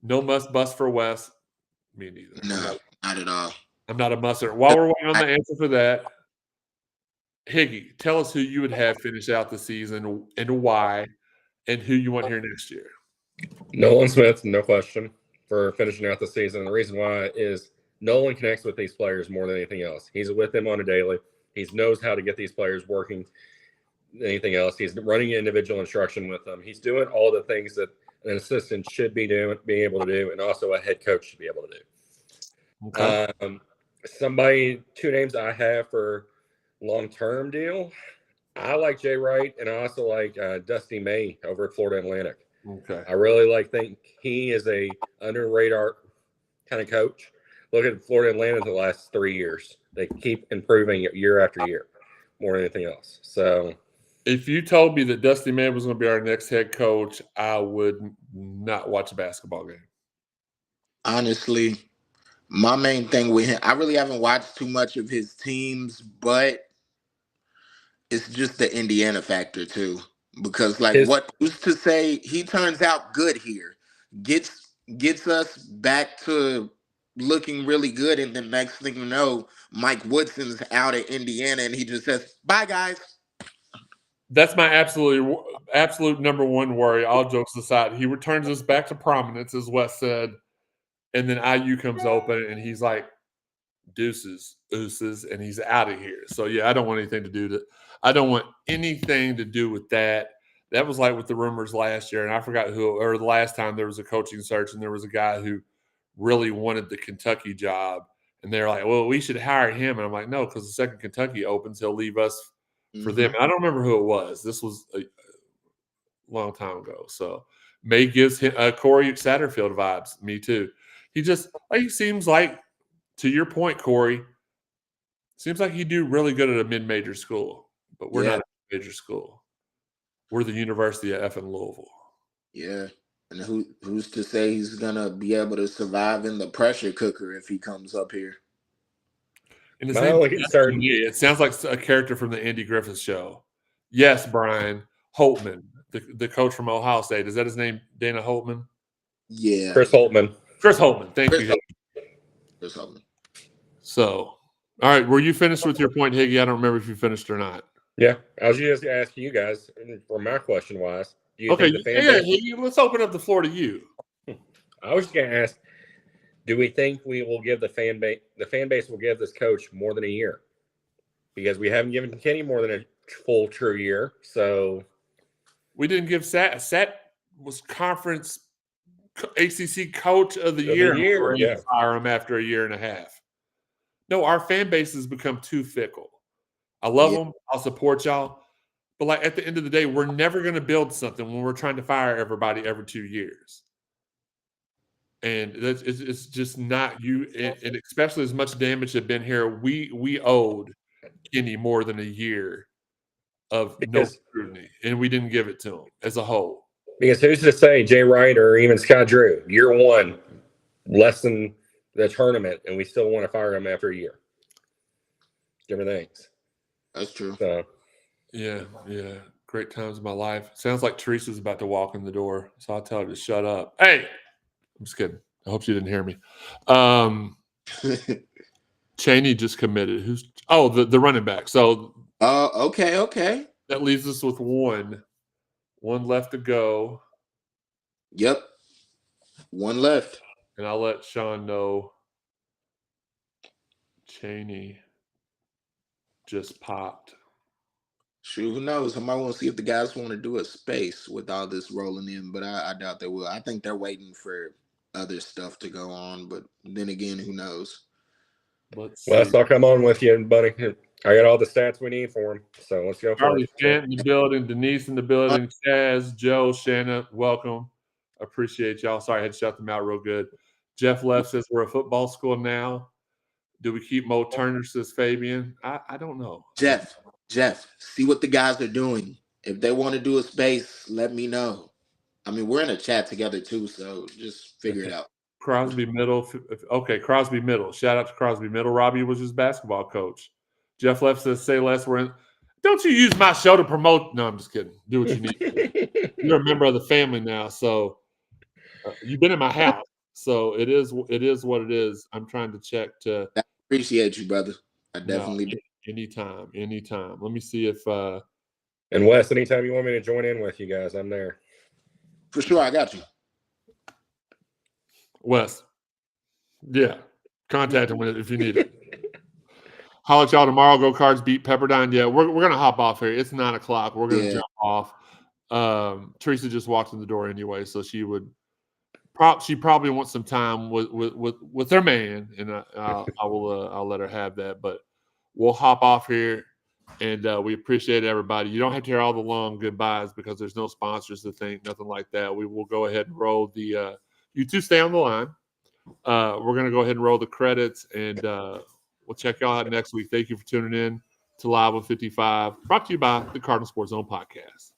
No bus for West. Me neither. No, not at all. I'm not a musser. While we're waiting on the answer for that, Higgy, tell us who you would have finish out the season and why, and who you want here next year. Nolan Smith, no question, for finishing out the season. The reason why is Nolan connects with these players more than anything else. He's with them on a daily. He knows how to get these players working. Anything else, he's running individual instruction with them. He's doing all the things that an assistant should be doing, being able to do, and also a head coach should be able to do. Okay. Two names I have for long-term deal. I like Jay Wright, and I also like Dusty May over at Florida Atlantic. Okay. I really think he is a under-radar kind of coach. Look at Florida Atlantic the last 3 years. They keep improving year after year more than anything else. So if you told me that Dusty May was going to be our next head coach, I would not watch a basketball game. Honestly, my main thing with him, I really haven't watched too much of his teams, but it's just the Indiana factor too. Because what used to say he turns out good here, gets us back to looking really good, and the next thing you know, Mike Woodson's out at Indiana, and he just says, "Bye, guys." That's my absolute number one worry. All jokes aside, he returns us back to prominence, as Wes said, and then IU comes open, and he's like, "Deuces, ooses," and he's out of here. So yeah, I don't want anything to do with that. That was like with the rumors last year, and I forgot or the last time there was a coaching search, and there was a guy who really wanted the Kentucky job, and they're like, "Well, we should hire him," and I'm like, "No, because the second Kentucky opens, he'll leave us for them." I don't remember who it was. This was a long time ago. So May gives him Corey Satterfield vibes. Me too. He seems like, to your point, Corey, seems like he'd do really good at a mid-major school, but we're not a major school. We're the University of effing Louisville. Yeah. And who's to say he's going to be able to survive in the pressure cooker if he comes up here? And it sounds like a character from the Andy Griffith Show. Yes, Brian Holtman, the coach from Ohio State. Is that his name, Dana Holtman? Yeah. Chris Holtman. Thank you. Chris Holtman. So, all right. Were you finished with your point, Higgy? I don't remember if you finished or not. Yeah. I was just asking you guys, for my question-wise, do you think the fan base... Higgy, let's open up the floor to you. I was just going to ask, do we think we will give the fan base will give this coach more than a year? Because we haven't given Kenny more than a full true year. So we didn't give Sat was conference ACC coach of the year. We were able to fire him after a year and a half. No, our fan base has become too fickle. I love them. I'll support y'all. But like at the end of the day, we're never going to build something when we're trying to fire everybody every 2 years. And it's just not you. And especially as much damage had been here, we owed Kenny more than a year of no scrutiny, and we didn't give it to him as a whole. Because who's to say Jay Wright or even Scott Drew, year one, less than the tournament, and we still want to fire him after a year? Different things. That's true. So, yeah. Great times of my life. Sounds like Teresa's about to walk in the door, so I'll tell her to shut up. Hey, I'm just kidding. I hope she didn't hear me. Chaney just committed. The running back. So okay. That leaves us with one left to go. Yep. One left. And I'll let Sean know Chaney just popped. Shoot, who knows? I might want to see if the guys want to do a space with all this rolling in, but I doubt they will. I think they're waiting for other stuff to go on, but then again, who knows? Wes, I'll come on with you, buddy. I got all the stats we need for him, so let's go. Charlie Stant in the building, Denise in the building, Chaz, Joe, Shanna, welcome. Appreciate y'all. Sorry, I had to shut them out real good. Jeff Left says we're a football school now. Do we keep Mo Turner, says Fabian? I don't know. Jeff, see what the guys are doing. If they want to do a space, let me know. I mean, we're in a chat together too, so just figure it out. Crosby Middle. Okay, Crosby Middle. Shout out to Crosby Middle. Robbie was his basketball coach. Jeff Left says, say less. Don't you use my show to promote. No, I'm just kidding. Do what you need to do. You're a member of the family now, so you've been in my house. So it is what it is. I'm trying to check to. I appreciate you, brother. I definitely do. Anytime. Let me see if. And Wes, anytime you want me to join in with you guys, I'm there. For sure, I got you. Wes. Yeah. Contact him if you need it. Holler at y'all tomorrow. Go Cards beat Pepperdine. Yeah, we're going to hop off here. It's 9 o'clock. We're going to jump off. Teresa just walked in the door anyway, so she probably wants some time with her man, and I'll let her have that. But we'll hop off here, and we appreciate everybody. You don't have to hear all the long goodbyes because there's no sponsors to thank, nothing like that. We will go ahead and roll the you two stay on the line. We're going to go ahead and roll the credits, and we'll check y'all out next week. Thank you for tuning in to Live with 55, brought to you by the Cardinal Sports Zone podcast.